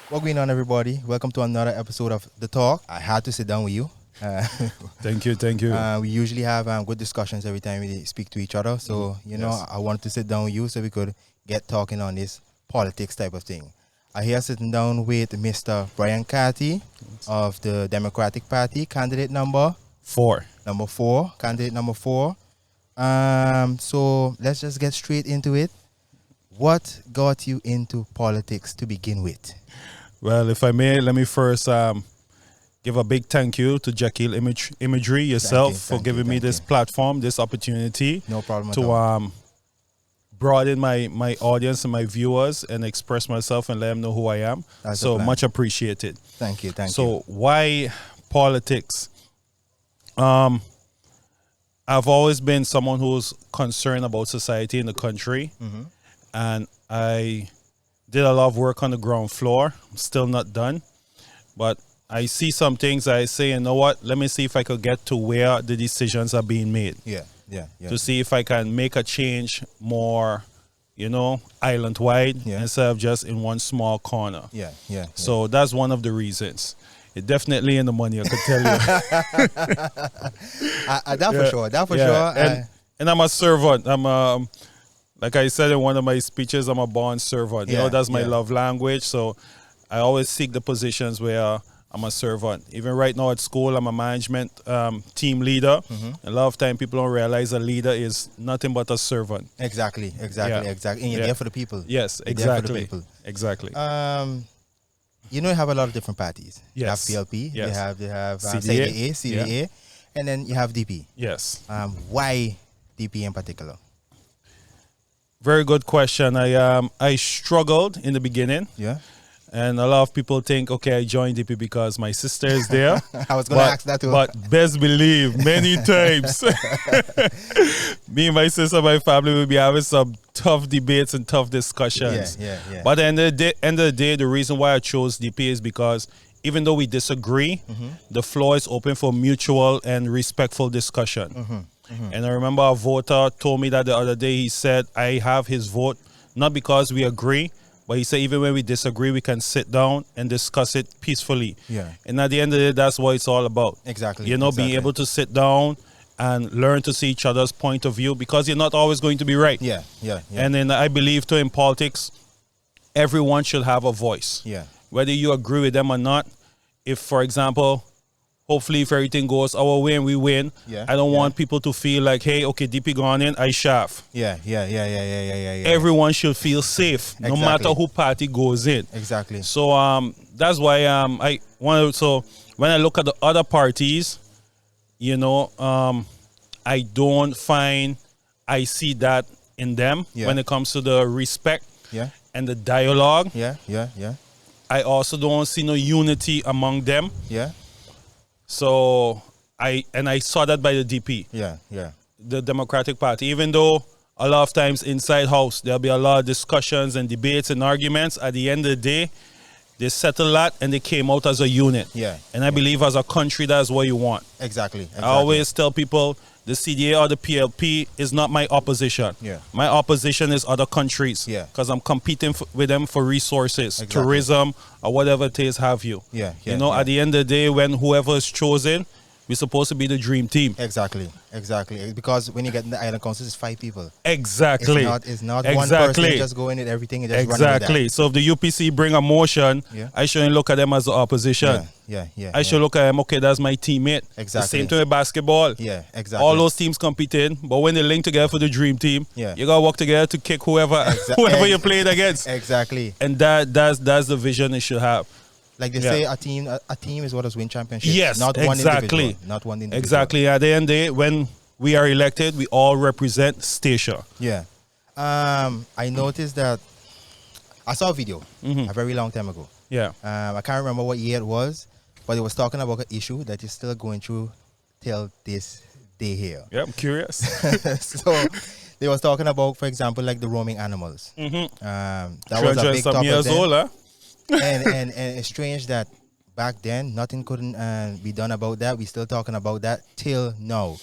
What going on, everybody? Welcome to another episode of The Talk. I had to sit down with you. Uh, Thank you. we usually have good discussions every time we speak to each other. So, Yes. I wanted to sit down with you so we could get talking on this politics type of thing. I here sitting down with Mr. Brian Carty of the Democratic Party, candidate number 4. candidate number 4. So let's just get straight into it. What got you into politics to begin with? Well, if I may, let me first give a big thank you to Jekyll Imagery yourself for giving me this platform, this opportunity No problem at to all. broaden my audience and my viewers and express myself and let them know who I am. That's the So plan. much appreciated. Thank you. So why politics? I've always been someone who's concerned about society in the country, and I did a lot of work on the ground floor. I'm still not done, but I see some things. I say, you know what? Let me see if I could get to where the decisions are being made. Yeah. To see if I can make a change more, island wide instead of just in one small corner. Yeah. So that's one of the reasons. It definitely in the money, I could tell you. That for sure. And I'm a servant. I'm like I said in one of my speeches, I'm a born servant. That's my love language. So I always seek the positions where I'm a servant. Even right now at school, I'm a management team leader. A lot of time people don't realize a leader is nothing but a servant. Exactly. And you're there for the people. Yes, You're there for the exactly. people. Exactly. You have a lot of different parties. Yes. You have PLP. Yes. They have CDA. CDA, and then you have DP. Yes. Why DP in particular? Very good question. I struggled in the beginning. Yeah. And a lot of people think, okay, I joined DP because my sister is there. I was going to ask that too. But best believe, many times, me and my sister, my family will be having some tough debates and tough discussions. Yeah. But at the end of the day, the reason why I chose DP is because even though we disagree, the floor is open for mutual and respectful discussion. And I remember a voter told me that the other day. He said, I have his vote, not because we agree, but he said even when we disagree, we can sit down and discuss it peacefully. Yeah. And at the end of the day, that's what it's all about. Exactly. Being able to sit down and learn to see each other's point of view, because you're not always going to be right. Yeah. And then I believe too in politics, everyone should have a voice. Yeah. Whether you agree with them or not. If, for example, hopefully if everything goes our way and we win, I don't want people to feel like, hey, okay, DP gone in, I shaft. Yeah. Everyone should feel safe, no matter who party goes in. Exactly. So that's why I want to. So when I look at the other parties, I don't find I see that in them when it comes to the respect and the dialogue. Yeah. I also don't see no unity among them. Yeah. So I saw that by the DP. Yeah. The Democratic Party. Even though a lot of times inside house there'll be a lot of discussions and debates and arguments, at the end of the day, they settled that and they came out as a unit. Yeah. And I believe as a country, that's what you want. Exactly. I always tell people the CDA or the PLP is not my opposition. Yeah. My opposition is other countries. Yeah. Because I'm competing with them for resources, tourism, or whatever it is have you. Yeah. At the end of the day, when whoever is chosen, we're supposed to be the dream team. Exactly. Because when you get in the island council, it's 5 people. Exactly. It's not one person just going in everything and just running with that. So if the UPC bring a motion, I shouldn't look at them as the opposition. Yeah. I should look at them, okay, that's my teammate. Exactly. The same thing with basketball. Yeah, exactly. All those teams competing, but when they link together for the dream team, you gotta work together to kick whoever you're playing against. Exactly. And that's the vision it should have. Like they say, a team is what has win championships. Yes, not one exactly. individual. Not one individual. Exactly. At the end of the day, when we are elected, we all represent Statia. Yeah. I noticed that I saw a video a very long time ago. Yeah. I can't remember what year it was, but it was talking about an issue that is still going through till this day here. Yeah, I'm curious. So they was talking about, for example, like the roaming animals. That was a big some years topic old, huh? and it's strange that back then nothing couldn't be done about that. We're still talking about that till now.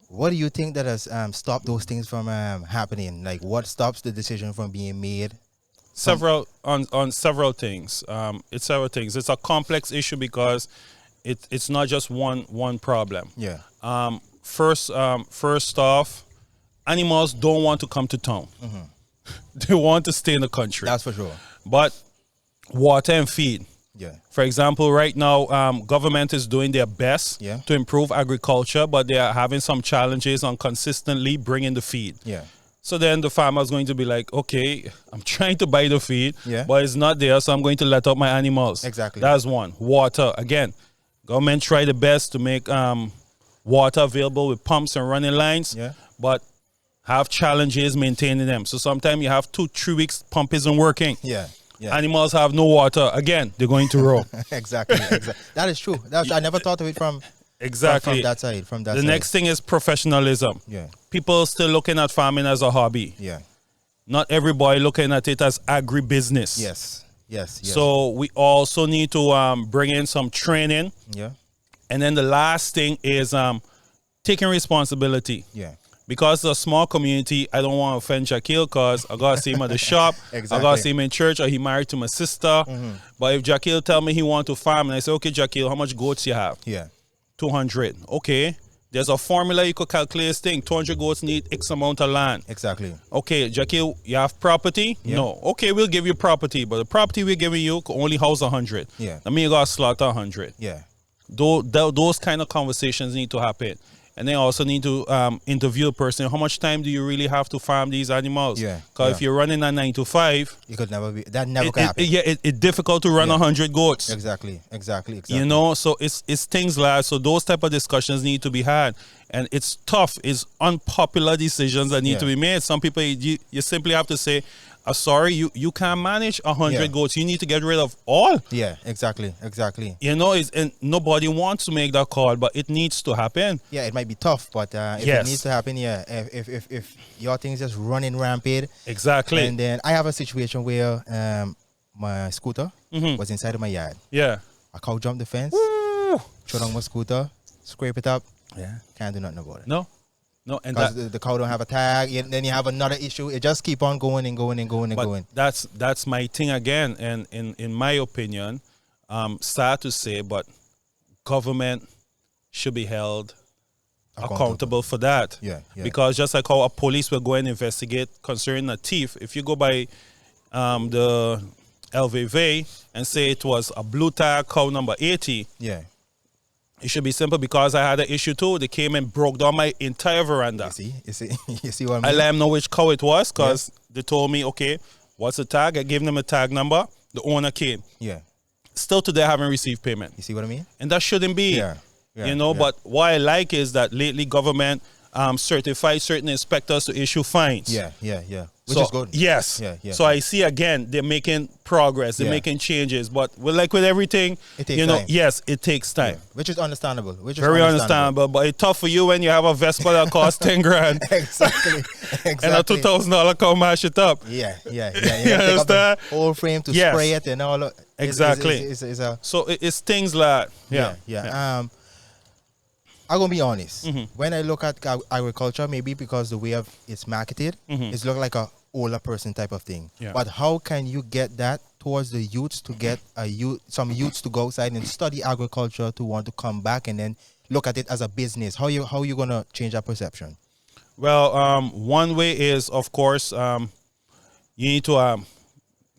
What do you think that has stopped those things from happening? Like, what stops the decision from being made on several things. It's several things. It's a complex issue because it's not just one problem. Yeah. First off, animals don't want to come to town. They want to stay in the country. That's for sure. But water and feed. Yeah. For example, right now, government is doing their best to improve agriculture, but they are having some challenges on consistently bringing the feed. Yeah. So then the farmer is going to be like, okay, I'm trying to buy the feed, Yeah. but it's not there, so I'm going to let out my animals. Exactly. That's one. Water. Again, government try the best to make water available with pumps and running lines, but have challenges maintaining them. So sometimes you have 2-3 weeks, pump isn't working. Yeah. Yeah. Animals have no water. Again, they're going to row. Exactly. That is true. I never thought of it from exactly from that side. The next thing is professionalism. Yeah. People still looking at farming as a hobby. Yeah. Not everybody looking at it as agribusiness. Yes. So we also need to bring in some training. Yeah. And then the last thing is taking responsibility. Yeah. Because it's a small community, I don't want to offend Jaquil because I got to see him at the shop. Exactly. I got to see him in church, or he married to my sister. But if Jaquil tell me he want to farm, and I say, okay, Jaquil, how much goats you have? Yeah. 200. Okay. There's a formula you could calculate this thing. 200 goats need X amount of land. Exactly. Okay, Jaquil, you have property? Yeah. No. Okay, we'll give you property, but the property we're giving you could only house 100. Yeah. I mean, you got to slaughter 100. Yeah. Those kind of conversations need to happen. And they also need to interview a person. How much time do you really have to farm these animals? Yeah. Because if you're running a 9 to 5, It could never be. That never could happen. it's difficult to run 100 goats. Exactly. You know, so it's things like, so those type of discussions need to be had. And it's tough. It's unpopular decisions that need to be made. Some people, you simply have to say, sorry, you can't manage 100 goats. You need to get rid of all. Yeah, exactly. You know, and nobody wants to make that call, but it needs to happen. Yeah, it might be tough, but if it needs to happen, if your thing's just running rampant. Exactly. And then I have a situation where my scooter was inside of my yard. Yeah. A cow jumped the fence, throw down my scooter, scrape it up. Yeah. Can't do nothing about it. No, and because the cow don't have a tag, and then you have another issue. It just keep on going and going and going and going. That's my thing again, and in my opinion, sad to say, but government should be held accountable for that. Yeah. Because just like how a police will go and investigate concerning a thief, if you go by the LVV and say it was a blue tag cow number 80, it should be simple, because I had an issue too. They came and broke down my entire veranda. You see what I mean? I let them know which cow it was, because they told me, okay, what's the tag? I gave them a tag number. The owner came. Yeah. Still today I haven't received payment. You see what I mean? And that shouldn't be. But what I like is that lately government certified certain inspectors to issue fines. Yeah. Which is good. Yes. Yeah. So I see again, they're making progress, they're making changes, but like with everything, it takes time. Yes, it takes time. Which is understandable. Very understandable, but it's tough for you when you have a Vespa that costs 10 grand. Exactly. And a $2,000 car mash it up. Yeah. You understand? The whole frame to spray it and all. Exactly. So it's things like, I'm gonna be honest. When I look at agriculture, maybe because the way it's marketed, it's look like a older person type of thing. But how can you get that towards the youths to get some youths to go outside and study agriculture, to want to come back and then look at it as a business? How you gonna change that perception? Well, one way is, of course, you need to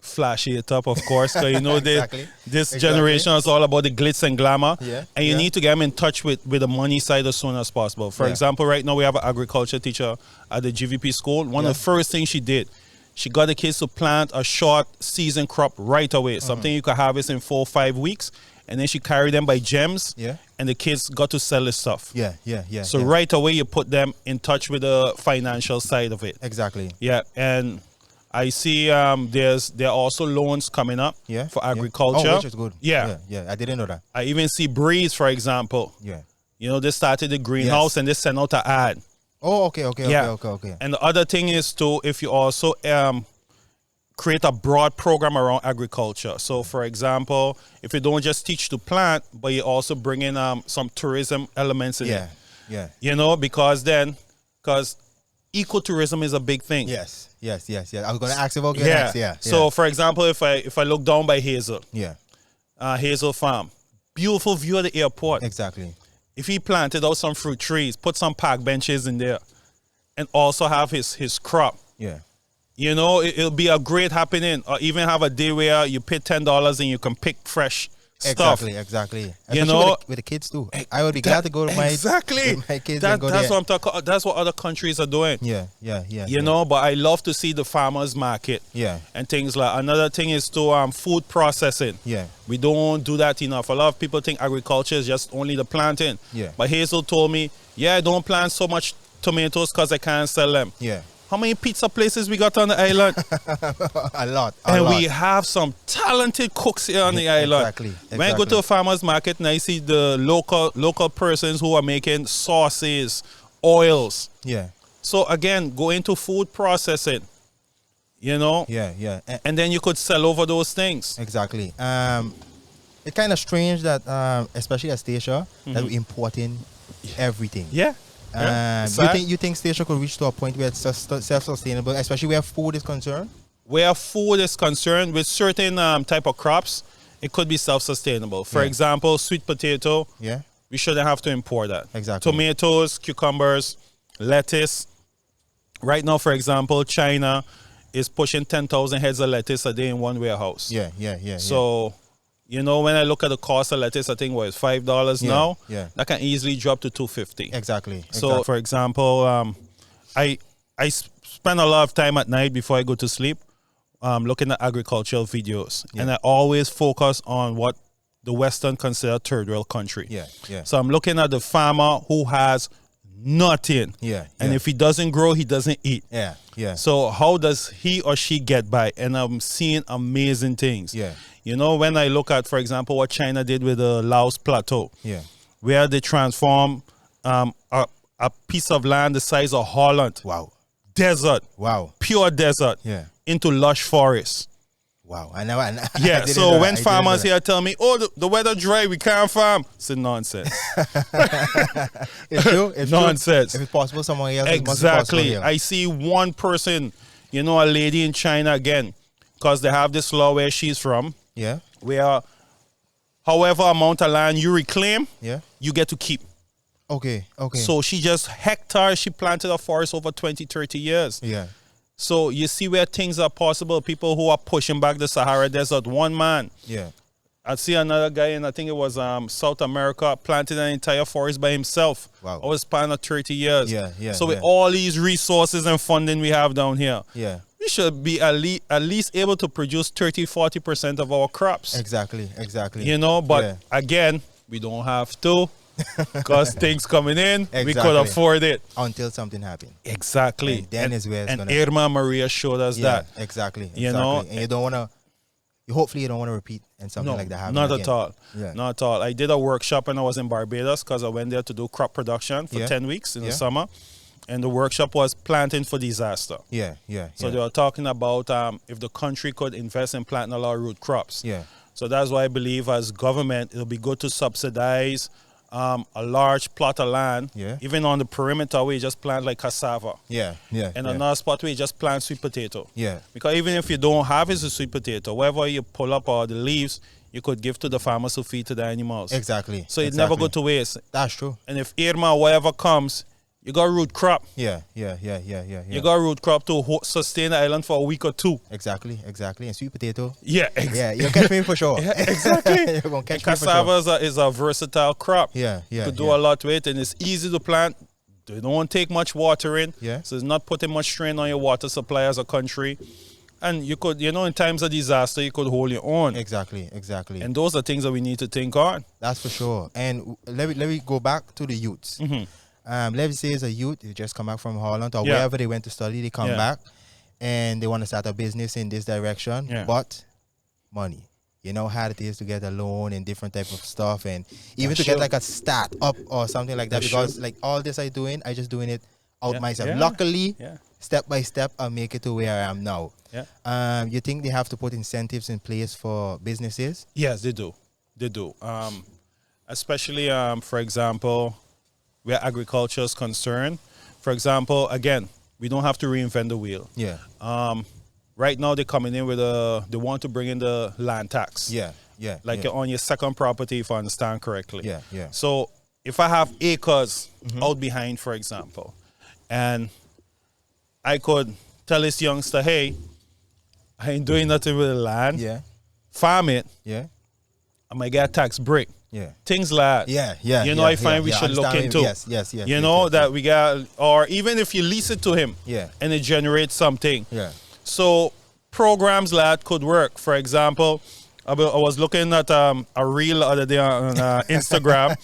flashy it up, of course, because this generation is all about the glitz and glamour, and you need to get them in touch with the money side as soon as possible. For example, right now we have an agriculture teacher at the GVP school. One of the first things she did, she got the kids to plant a short season crop right away, something you could harvest in 4 or 5 weeks, and then she carried them by gems, and the kids got to sell this stuff. So right away you put them in touch with the financial side of it. Exactly. And I see there are also loans coming up for agriculture. Oh, which is good. Yeah, I didn't know that. I even see Breeze, for example. They started the greenhouse and they sent out an ad. Oh, okay. And the other thing is too, if you also create a broad program around agriculture. So, for example, if you don't just teach to plant, but you also bring in some tourism elements in it. Yeah. Because ecotourism is a big thing. Yes. I was going to ask about next. Yeah. So, for example, if I look down by Hazel, yeah, Hazel Farm, beautiful view of the airport. Exactly. If he planted out some fruit trees, put some park benches in there, and also have his crop. Yeah. You know, it'll be a great happening. Or even have a day where you pay $10 and you can pick fresh stuff. Exactly. You Especially know, with the kids too. I would be glad to go to my with my kids and go that's there. what I'm talking. That's what other countries are doing. Yeah. You know, but I love to see the farmers market. Yeah. And things like another thing is to food processing. Yeah. We don't do that enough. A lot of people think agriculture is just only the planting. Yeah. But Hazel told me, I don't plant so much tomatoes because I can't sell them. Yeah. How many pizza places we got on the island? A lot. We have some talented cooks here on the island. Exactly. When I go to a farmer's market and I see the local persons who are making sauces, oils. Yeah. So again, go into food processing. You know? Yeah. And then you could sell over those things. Exactly. It's kind of strange that, especially at Stacia, that we're importing everything. Yeah. You think Stacia could reach to a point where it's self-sustainable, especially where food is concerned? Where food is concerned, with certain type of crops, it could be self-sustainable. For example, sweet potato. Yeah. We shouldn't have to import that. Exactly. Tomatoes, cucumbers, lettuce. Right now, for example, China is pushing 10,000 heads of lettuce a day in one warehouse. Yeah. So, you know, when I look at the cost of lettuce, I think it's $5 now. Yeah. That can easily drop to $2.50. Exactly. So, for example, I spend a lot of time at night before I go to sleep looking at agricultural videos. And I always focus on what the Western consider third world country. Yeah. So I'm looking at the farmer who has nothing. And if he doesn't grow, he doesn't eat. Yeah. So how does he or she get by? And I'm seeing amazing things. Yeah. You know, when I look at, for example, what China did with the Laos Plateau. Yeah. Where they transform a piece of land the size of Holland. Wow. Desert. Wow. Pure desert. Yeah. Into lush forest. Wow. I know. Yeah. So when farmers here tell me, "Oh, the weather dry, we can't farm," it's nonsense. It's true. It's nonsense. True. If it's possible somewhere else, exactly. I see one person, you know, a lady in China again, because they have this law where she's from. Yeah. Where, however amount of land you reclaim, you get to keep. Okay. So she just hectares. She planted a forest over 20, 30 years. Yeah. So you see where things are possible. People who are pushing back the Sahara Desert. One man. Yeah. I see another guy, and I think it was South America, planted an entire forest by himself. Wow. Over a span of 30 years. Yeah. So with all these resources and funding we have down here, we should be at least able to produce 30-40% of our crops. Exactly. You know, but again, we don't have to. Because things coming in, we could afford it until something happened. Exactly. And then is where it's and Irma Maria showed us that. Exactly. You know, and you don't want to. Hopefully, you don't want to repeat and something like that happen. Not again. at all. Yeah. Not at all. I did a workshop when I was in Barbados because I went there to do crop production for 10 weeks in the summer, and the workshop was planting for disaster. Yeah. So they were talking about if the country could invest in planting a lot of root crops. Yeah. So that's why I believe as government, it'll be good to subsidize a large plot of land, even on the perimeter where you just plant like cassava. And another spot where you just plant sweet potato. Because even if you don't harvest a sweet potato, whatever you pull up or the leaves, you could give to the farmers who feed to the animals. Exactly. So it never go to waste. That's true. And if Irma or whatever comes, you got root crop. Yeah. You got root crop to sustain the island for a week or two. Exactly. And sweet potato. Yeah, you'll catch me for sure. Exactly. You're gonna catch cassava me for sure. is a versatile crop. You could do a lot with it, and it's easy to plant. They don't take much water in. So it's not putting much strain on your water supply as a country. And you could, you know, in times of disaster, you could hold your own. Exactly. And those are things that we need to think on. That's for sure. And let me go back to the youths. Let's say it's a youth who just come back from Holland or wherever they went to study, they come back and they want to start a business in this direction, but money. You know how it is to get a loan and different type of stuff, and even to get like a start up or something like that. Because like all this I just doing it out myself. Luckily, step by step, I'll make it to where I am now. You think they have to put incentives in place for businesses? Yes, they do. Especially, for example, where agriculture is concerned. For example, again, We don't have to reinvent the wheel. Yeah. Right now they're coming in with they want to bring in the land tax. Yeah. Like on your second property, if I understand correctly. Yeah. So if I have acres out behind, for example, and I could tell this youngster, hey, I ain't doing nothing with the land. Yeah. Farm it. Yeah. I might get a tax break. Yeah. Things like Yeah. You know, I find we should look into. Yes. You know, that we got, or even if you lease it to him. Yeah. And it generates something. Yeah. So programs like that could work. For example, I was looking at a reel the other day on Instagram.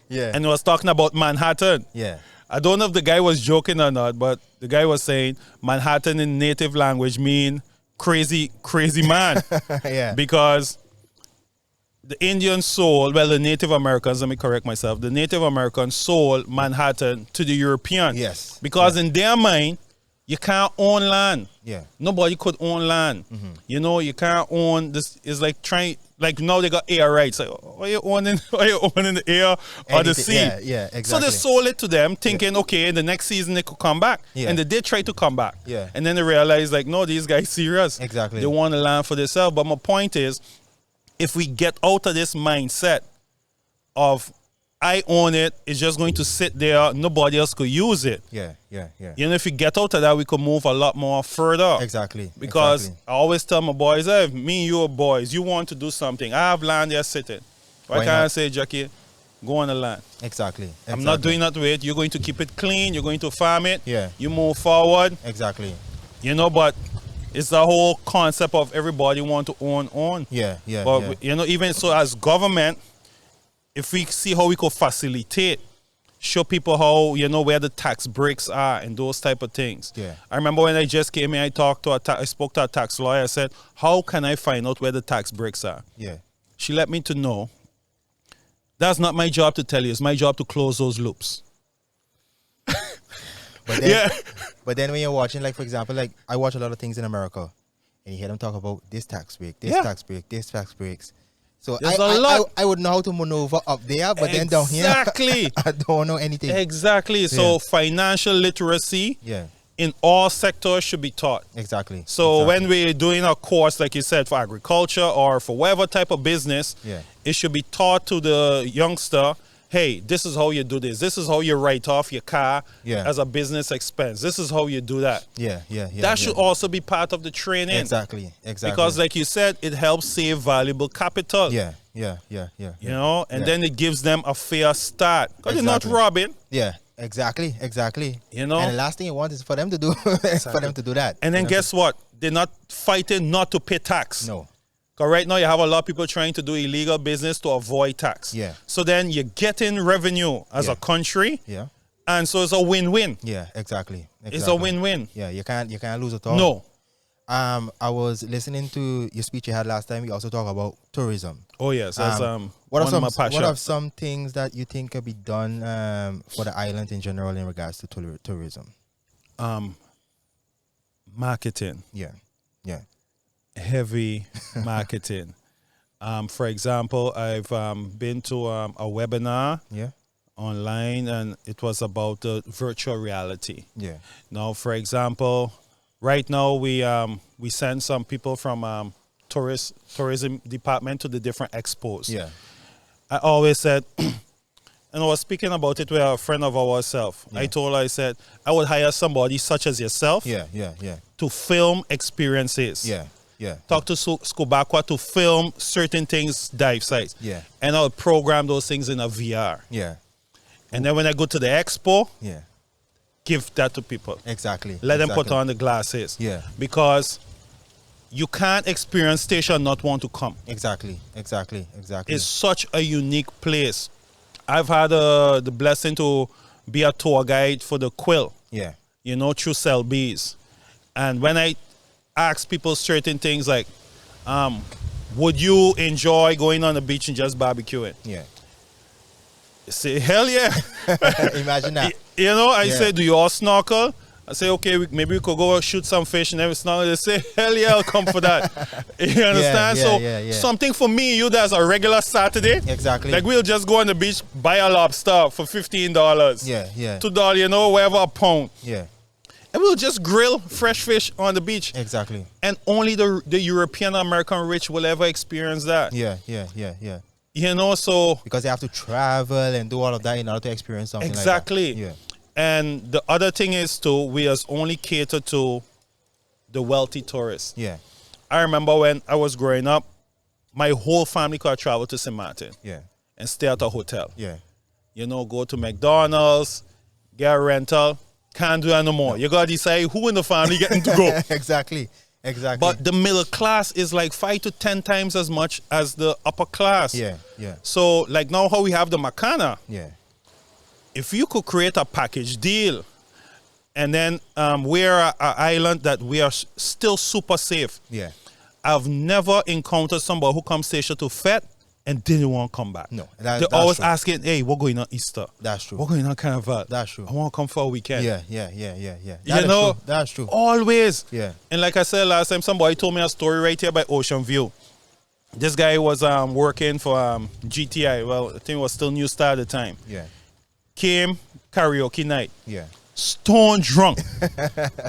Yeah. And it was talking about Manhattan. Yeah. I don't know if the guy was joking or not, but the guy was saying Manhattan in native language mean crazy man. Yeah. Because the Indian sold, well, the Native Americans, let me correct myself, the Native Americans sold Manhattan to the European. Yes. Because in their mind, you can't own land. Yeah. Nobody could own land. You know, you can't own this. It's like trying, like now they got air rights. Like, are you owning the air or the sea? Yeah, exactly. So they sold it to them thinking, okay, in the next season they could come back. Yeah. And they did try to come back. Yeah. And then they realized, like, no, these guys serious. Exactly. They want the land for themselves. But my point is, if we get out of this mindset of I own it, it's just going to sit there, nobody else could use it. Yeah. You know, if we get out of that, we could move a lot more further. Exactly. Because I always tell my boys, hey, if me and you are boys, you want to do something, I have land there sitting. Why can't I say, Jackie, go on the land? Exactly. I'm not doing that with it. You're going to keep it clean. You're going to farm it. Yeah. You move forward. Exactly. You know, but it's the whole concept of everybody want to own. Yeah. But, you know, even so as government, if we see how we could facilitate, show people how, you know, where the tax breaks are and those type of things. Yeah. I remember when I just came in, I spoke to a tax lawyer. I said, how can I find out where the tax breaks are? Yeah. She let me to know. That's not my job to tell you. It's my job to close those loops. But then when you're watching, like, for example, like I watch a lot of things in America and you hear them talk about this tax break, this tax break, this tax breaks. So I would know how to maneuver up there, but then down here, I don't know anything. Exactly. So financial literacy in all sectors should be taught. Exactly. So when we're doing a course, like you said, for agriculture or for whatever type of business, it should be taught to the youngster, hey, this is how you do this. This is how you write off your car as a business expense. This is how you do that. That should also be part of the training. Exactly. Because like you said, it helps save valuable capital. Yeah. You know, and then it gives them a fair start. Because you're not robbing. Yeah. Exactly. You know? And the last thing you want is for them to do for them to do that. And then guess what? They're not fighting not to pay tax. No. Because right now you have a lot of people trying to do illegal business to avoid tax. Yeah. So then you're getting revenue as a country. Yeah. And so it's a win-win. Yeah, exactly. It's a win-win. Yeah, you can't lose at all. No. I was listening to your speech you had last time. You also talk about tourism. Oh yes, that's what one of my passions. What are some things that you think can be done for the island in general in regards to tourism? Marketing. Yeah. Heavy marketing. For example, I've been to a webinar online, and it was about virtual reality. Yeah. Now, for example, right now we send some people from tourism department to the different expos. Yeah. I always said, and I was speaking about it with a friend of ourselves. Yeah. I said, I would hire somebody such as yourself. To film experiences. Talk to Skubakwa to film certain things, dive sites. And I'll program those things in a VR. And then when I go to the expo, give that to people. Exactly. Let them put on the glasses. Because you can't experience station and not want to come. Exactly. It's such a unique place. I've had the blessing to be a tour guide for the Quill. You know, through Selby's. And when I ask people certain things like, would you enjoy going on the beach and just barbecuing? They say, hell yeah. Imagine that. You know, I say, do you all snorkel? I say, okay, maybe we could go shoot some fish and every snorkel. They say, hell yeah, I'll come for that. You understand? Something for me, you that's a regular Saturday. Exactly. Like we'll just go on the beach, buy a lobster for $15. $2, you know, whatever a pound. and we'll just grill fresh fish on the beach. Exactly. And only the European American rich will ever experience that. Yeah. You know, so because they have to travel and do all of that in order to experience something exactly. like that. Yeah. And the other thing is too, we just only cater to the wealthy tourists. Yeah. I remember when I was growing up, my whole family could travel to St. Martin. Yeah. And stay at a hotel. Yeah. You know, go to McDonald's, get a rental. Can't do that no more. You gotta decide who in the family getting to go. Exactly. But the middle class is like 5 to 10 times as much as the upper class. Yeah. So like now how we have the Makana. Yeah. If you could create a package deal, and then we're an island that we are still super safe. Yeah. I've never encountered somebody who comes station to Fete and didn't want to come back. No, they're always asking, "Hey, we're going on Easter. That's true. We're going on Carnival. That's true. I want to come for a weekend." Yeah. That's true. Always. Yeah. And like I said last time, somebody told me a story right here by Ocean View. This guy was working for GTI. Well, I think it was still New Star at the time. Yeah. Came karaoke night. Yeah. Stone drunk.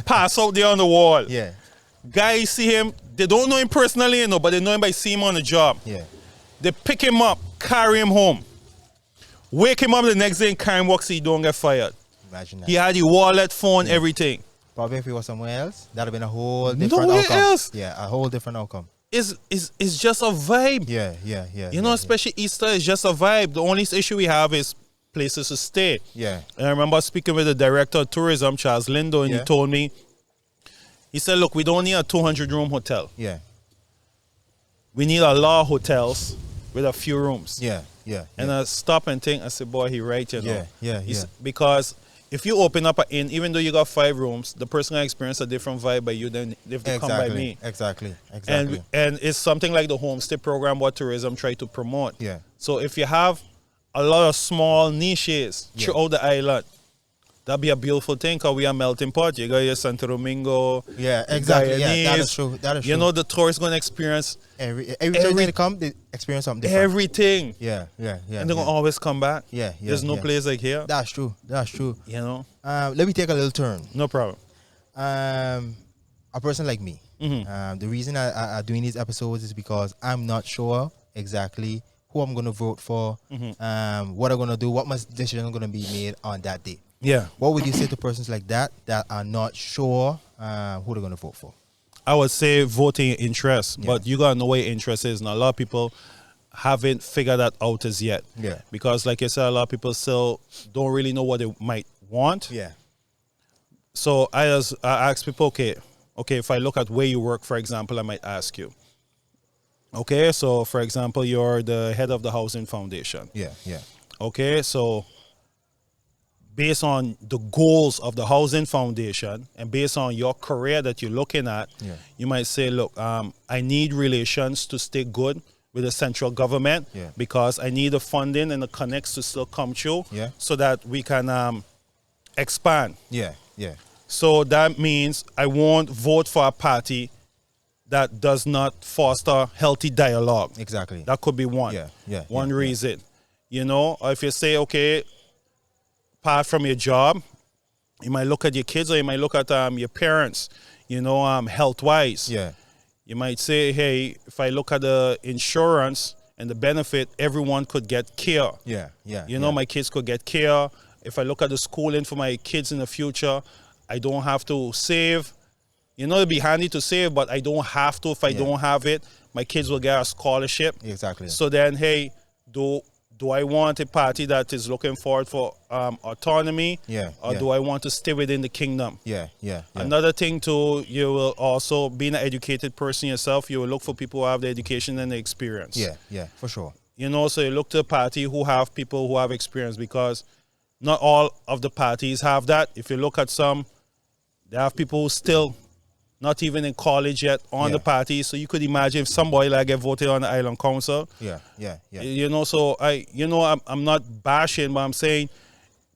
Pass out there on the wall. Yeah. Guys see him. They don't know him personally, but they know him by seeing him on the job. Yeah. They pick him up, carry him home, wake him up the next day and carry him work so he don't get fired. Imagine that. He had the wallet, phone, everything. Probably if he was somewhere else, that would have been a whole different outcome. Else. Yeah, a whole different outcome. It's just a vibe. Yeah. You know, especially Easter is just a vibe. The only issue we have is places to stay. Yeah. And I remember speaking with the director of tourism, Charles Lindo, and he told me, he said, look, we don't need a 200-room hotel. Yeah. We need a lot of hotels with a few rooms. Yeah. And I stop and think, I said, boy, he right, you know. Yeah. Because if you open up an inn, even though you got 5 rooms, the person can experience a different vibe by you than if they come by me. Exactly. And it's something like the homestay program what tourism try to promote. Yeah. So if you have a lot of small niches throughout the island, that'd be a beautiful thing because we are melting pot. You got your Santo Domingo. Yeah, exactly. Yeah, that is true. You know, the tourists going to experience every time they come, they experience something different. Everything. Yeah. And they're going to always come back. Yeah. There's no place like here. That's true. You know? Let me take a little turn. No problem. A person like me. The reason I'm doing these episodes is because I'm not sure exactly who I'm going to vote for, what I'm going to do, what my decision is going to be made on that day. Yeah. What would you say to persons like that are not sure who they're going to vote for? I would say voting interest, but you got to know what your interest is. And a lot of people haven't figured that out as yet. Yeah. Because like I said, a lot of people still don't really know what they might want. Yeah. So I ask people, okay, if I look at where you work, for example, I might ask you. Okay, so for example, you're the head of the Housing Foundation. Yeah. Okay, so based on the goals of the Housing Foundation and based on your career that you're looking at, you might say, look, I need relations to stay good with the central government because I need the funding and the connects to still come through so that we can expand. Yeah. So that means I won't vote for a party that does not foster healthy dialogue. Exactly. That could be one. One reason. You know, or if you say, okay, apart from your job, you might look at your kids or you might look at your parents, you know, health-wise. Yeah. You might say, hey, if I look at the insurance and the benefit, everyone could get care. Yeah. You know, my kids could get care. If I look at the schooling for my kids in the future, I don't have to save. You know, it'd be handy to save, but I don't have to. If I don't have it, my kids will get a scholarship. Exactly. So then, hey, do I want a party that is looking forward for autonomy? Or do I want to stay within the kingdom? Yeah. Another thing too, you will also, being an educated person yourself, you will look for people who have the education and the experience. Yeah, for sure. You know, so you look to a party who have people who have experience because not all of the parties have that. If you look at some, they have people who still not even in college yet on the party. So you could imagine if somebody like get voted on the island council. Yeah. You know, so I'm not bashing, but I'm saying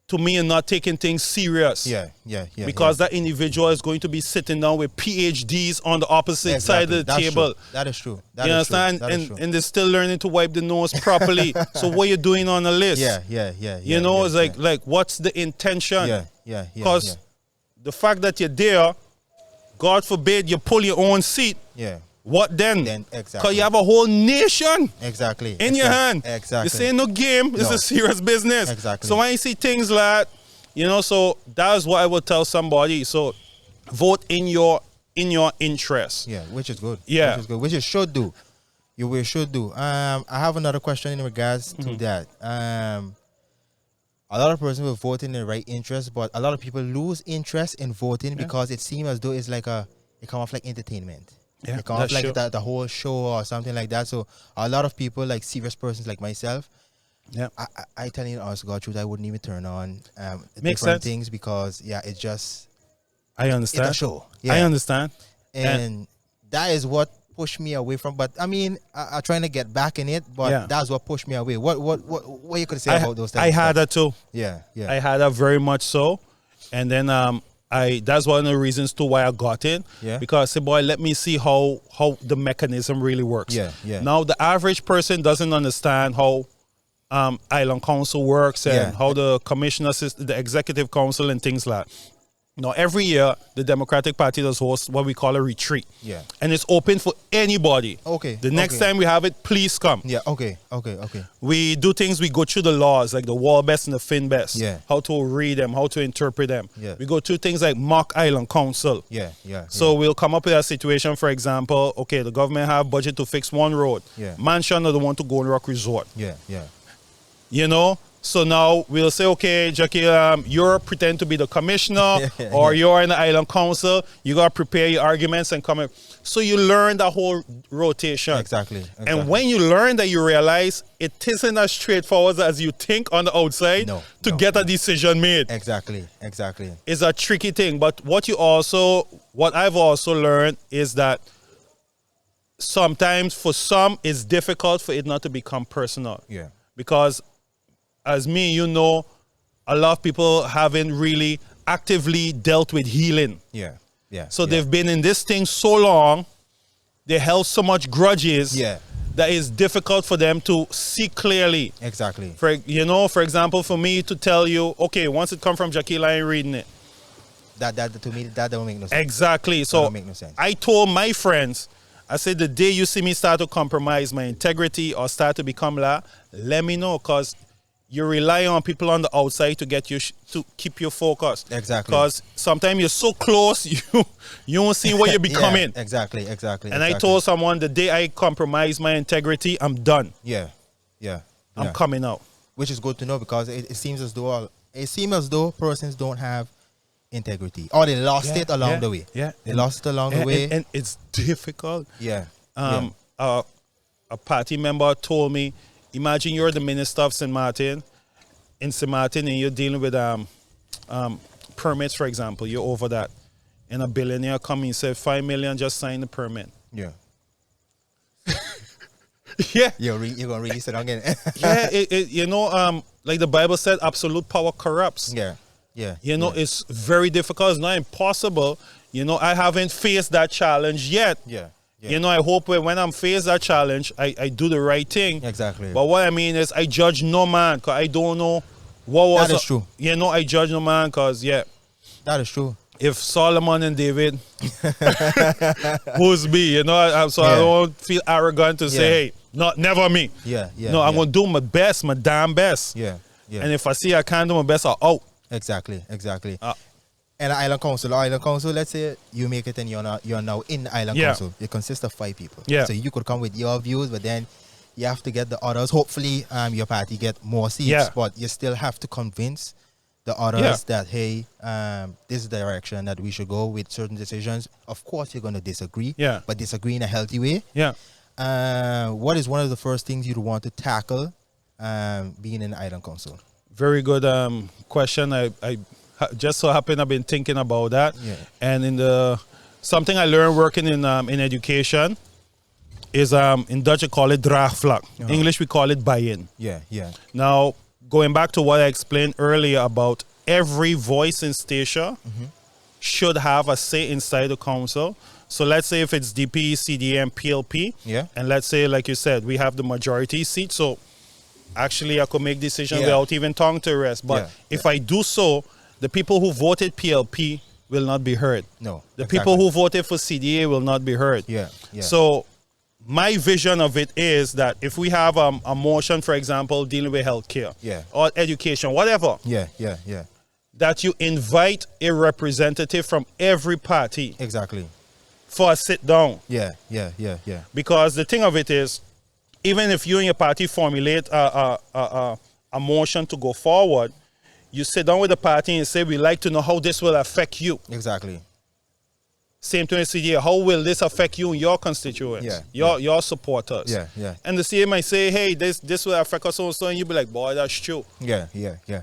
to me and not taking things serious. Yeah. Because that individual is going to be sitting down with PhDs on the opposite side of the table. True. That is true. You understand? And they're still learning to wipe the nose properly. So what you're doing on the list? Yeah. You know, it's like what's the intention? Yeah. Because the fact that you're there, God forbid you pull your own seat. Yeah. What then? Exactly. Because you have a whole nation in your hand. Exactly. This ain't no game. It's a serious business. Exactly. So when you see things like, so that's what I would tell somebody. So vote in your interest. Yeah, which is good. Yeah. Which is good. Which you should do. You should do. I have another question in regards to that. A lot of persons will vote in the right interest, but a lot of people lose interest in voting because it seems as though it's like it comes off like entertainment. Yeah, it comes off like the whole show or something like that. So a lot of people, like serious persons like myself, I tell you honest to God truth, I wouldn't even turn on different things because it's just I understand. It's a show. Yeah. I understand. And that is what pushed me away from. But I mean, I'm trying to get back in it, but that's what pushed me away. What you could say about those things? I had that too. Yeah. I had that very much so, and then that's one of the reasons too why I got in. Yeah. Because I said, boy, let me see how the mechanism really works. Yeah. Now the average person doesn't understand how Island Council works and how the commissioner system, the executive council and things like that. Now, every year, the Democratic Party does host what we call a retreat. Yeah. And it's open for anybody. Okay. The next time we have it, please come. Yeah, okay. We do things, we go through the laws, like the Wall Best and the Fin Best. Yeah. How to read them, how to interpret them. Yeah. We go through things like mock Island Council. Yeah. So we'll come up with a situation, for example, okay, the government have budget to fix one road. Yeah. Mansion or the one to go on Rock Resort. Yeah. So now we'll say, okay, Jackie, you're pretend to be the commissioner or you're in the Island Council. You got to prepare your arguments and come in. So you learn the whole rotation. Exactly. And when you learn that, you realize it isn't as straightforward as you think on the outside to get a decision made. Exactly. It's a tricky thing. But what I've also learned is that sometimes for some, it's difficult for it not to become personal. Yeah. Because as me, a lot of people haven't really actively dealt with healing. Yeah. So they've been in this thing so long, they held so much grudges that it's difficult for them to see clearly. Exactly. For example, for me to tell you, okay, once it comes from Jackie Lyon reading it. That to me, that don't make no sense. Exactly. So don't make no sense. I told my friends, I said, the day you see me start to compromise my integrity or start to become let me know, because you rely on people on the outside to get you to keep you focused. Exactly. Because sometimes you're so close, you don't see what you're becoming. Exactly. And I told someone, the day I compromise my integrity, I'm done. Yeah. I'm coming out. Which is good to know, because it seems as though persons don't have integrity, or they lost it along the way. Yeah. They lost it along the way. And it's difficult. Yeah. A party member told me, imagine you're the minister of St. Martin in St. Martin, and you're dealing with permits, for example. You're over that. And a billionaire come and say, 5 million, just sign the permit. Yeah. You're going to really sit down again. like the Bible said, absolute power corrupts. Yeah. It's very difficult. It's not impossible. I haven't faced that challenge yet. Yeah. I hope when I'm faced that challenge, I do the right thing. Exactly. But what I mean is, I judge no man, because I don't know what was. That is true. I judge no man, because that is true. If Solomon and David, who's me? I don't feel arrogant to say, hey, never me. I'm gonna do my best, my damn best. Yeah. And if I see I can't do my best, I'll out. Exactly. And the Island Council, let's say you make it and you're now in the Island Council. It consists of 5 people. Yeah. So you could come with your views, but then you have to get the others. Hopefully, your party get more seats, but you still have to convince the others that, hey, this is the direction that we should go with certain decisions. Of course, you're going to disagree, but disagree in a healthy way. Yeah. What is one of the first things you'd want to tackle being in the Island Council? Very good question. I just so happen I've been thinking about that. Yeah. And something I learned working in education is in Dutch we call it draagvlak. English we call it buy-in. Yeah. Now, going back to what I explained earlier about every voice in Statia should have a say inside the council. So let's say if it's DP, CDA, and PLP, and let's say, like you said, we have the majority seat. So actually I could make decisions without even talking to the rest. But if I do so, the people who voted PLP will not be heard. No. The people who voted for CDA will not be heard. Yeah. So my vision of it is that if we have a motion, for example, dealing with healthcare, or education, whatever, that you invite a representative from every party, exactly, for a sit down. Yeah. Because the thing of it is, even if you and your party formulate a motion to go forward, you sit down with the party and say, we'd like to know how this will affect you. Exactly. Same thing with CDA. How will this affect you and your constituents, your supporters? Yeah. And the CDA might say, hey, this will affect us also, and you be like, boy, that's true. Yeah.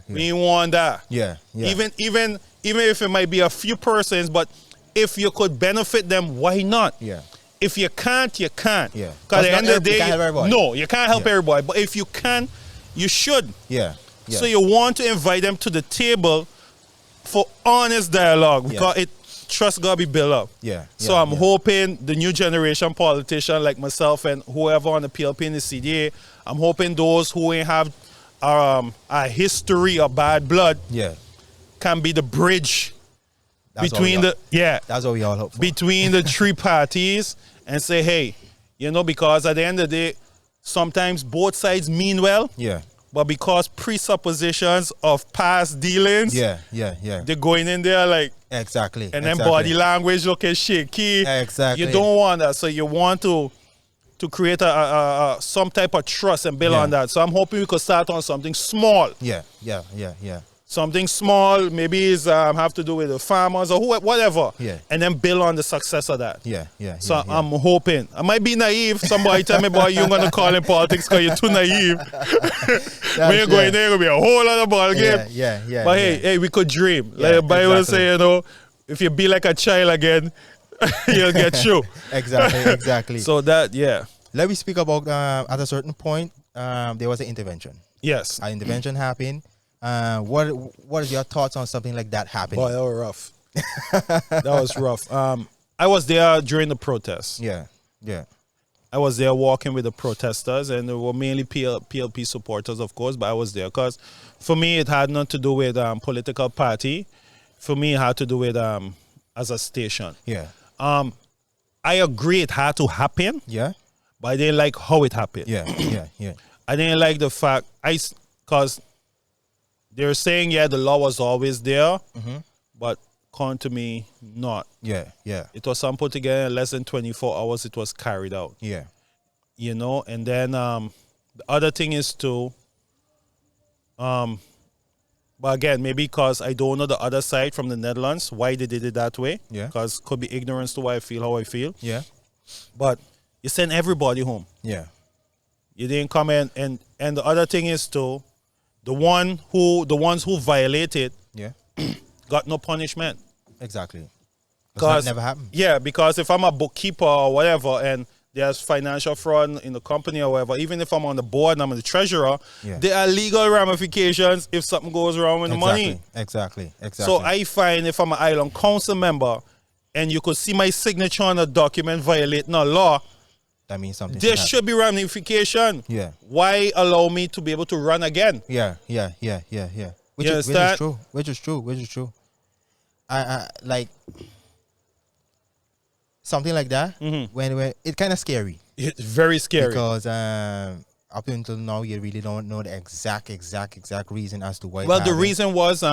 We want that. Yeah. Even if it might be a few persons, but if you could benefit them, why not? Yeah. If you can't, you can't. Yeah. Because at the end of the day, you can't help everybody. But if you can, you should. Yeah. So you want to invite them to the table for honest dialogue, because trust gotta be built up. So I'm hoping the new generation politician like myself and whoever on the PLP and the CDA, I'm hoping those who ain't have a history of bad blood can be the bridge between that's what we all hope for. Between the three parties, and say, hey, because at the end of the day, sometimes both sides mean well. But because presuppositions of past dealings, they're going in there like exactly, and then body language looking shaky. Exactly, you don't want that. So you want to create a some type of trust and build on that. So I'm hoping we could start on something small. Yeah. Something small, maybe is have to do with the farmers or whatever. And then build on the success of that. So I'm hoping. I might be naive. Somebody tell me, boy, you're gonna call in politics because you're too naive. When you're going there, gonna be a whole other ball game. But hey, we could dream. Like the Bible say, if you be like a child again, you'll get through. Exactly. So that, let me speak about at a certain point, there was an intervention. Yes. An intervention happened. What is your thoughts on something like that happening? Boy, that was rough. That was rough. I was there during the protests. Yeah. I was there walking with the protesters, and they were mainly PLP supporters, of course, but I was there because for me, it had nothing to do with political party. For me, it had to do with as a station. I agree it had to happen. But I didn't like how it happened. I didn't like the fact, because they were saying, the law was always there, but according to me, not. It was some put together in less than 24 hours, it was carried out. And then the other thing is too, but again, maybe because I don't know the other side from the Netherlands, why they did it that way. Because could be ignorance to why I feel how I feel. But you send everybody home. You didn't come in, and the other thing is too, the ones who violated got no punishment. Exactly. Because that never happened. Because if I'm a bookkeeper or whatever and there's financial fraud in the company or whatever, even if I'm on the board and I'm the treasurer, there are legal ramifications if something goes wrong with the money. Exactly. So I find if I'm an island council member and you could see my signature on a document violating a law, that means something. There should be ramification. Why allow me to be able to run again? Which is true. I like something like that. When it's kind of scary. It's very scary because up until now you really don't know the exact reason as to why. Well, the reason was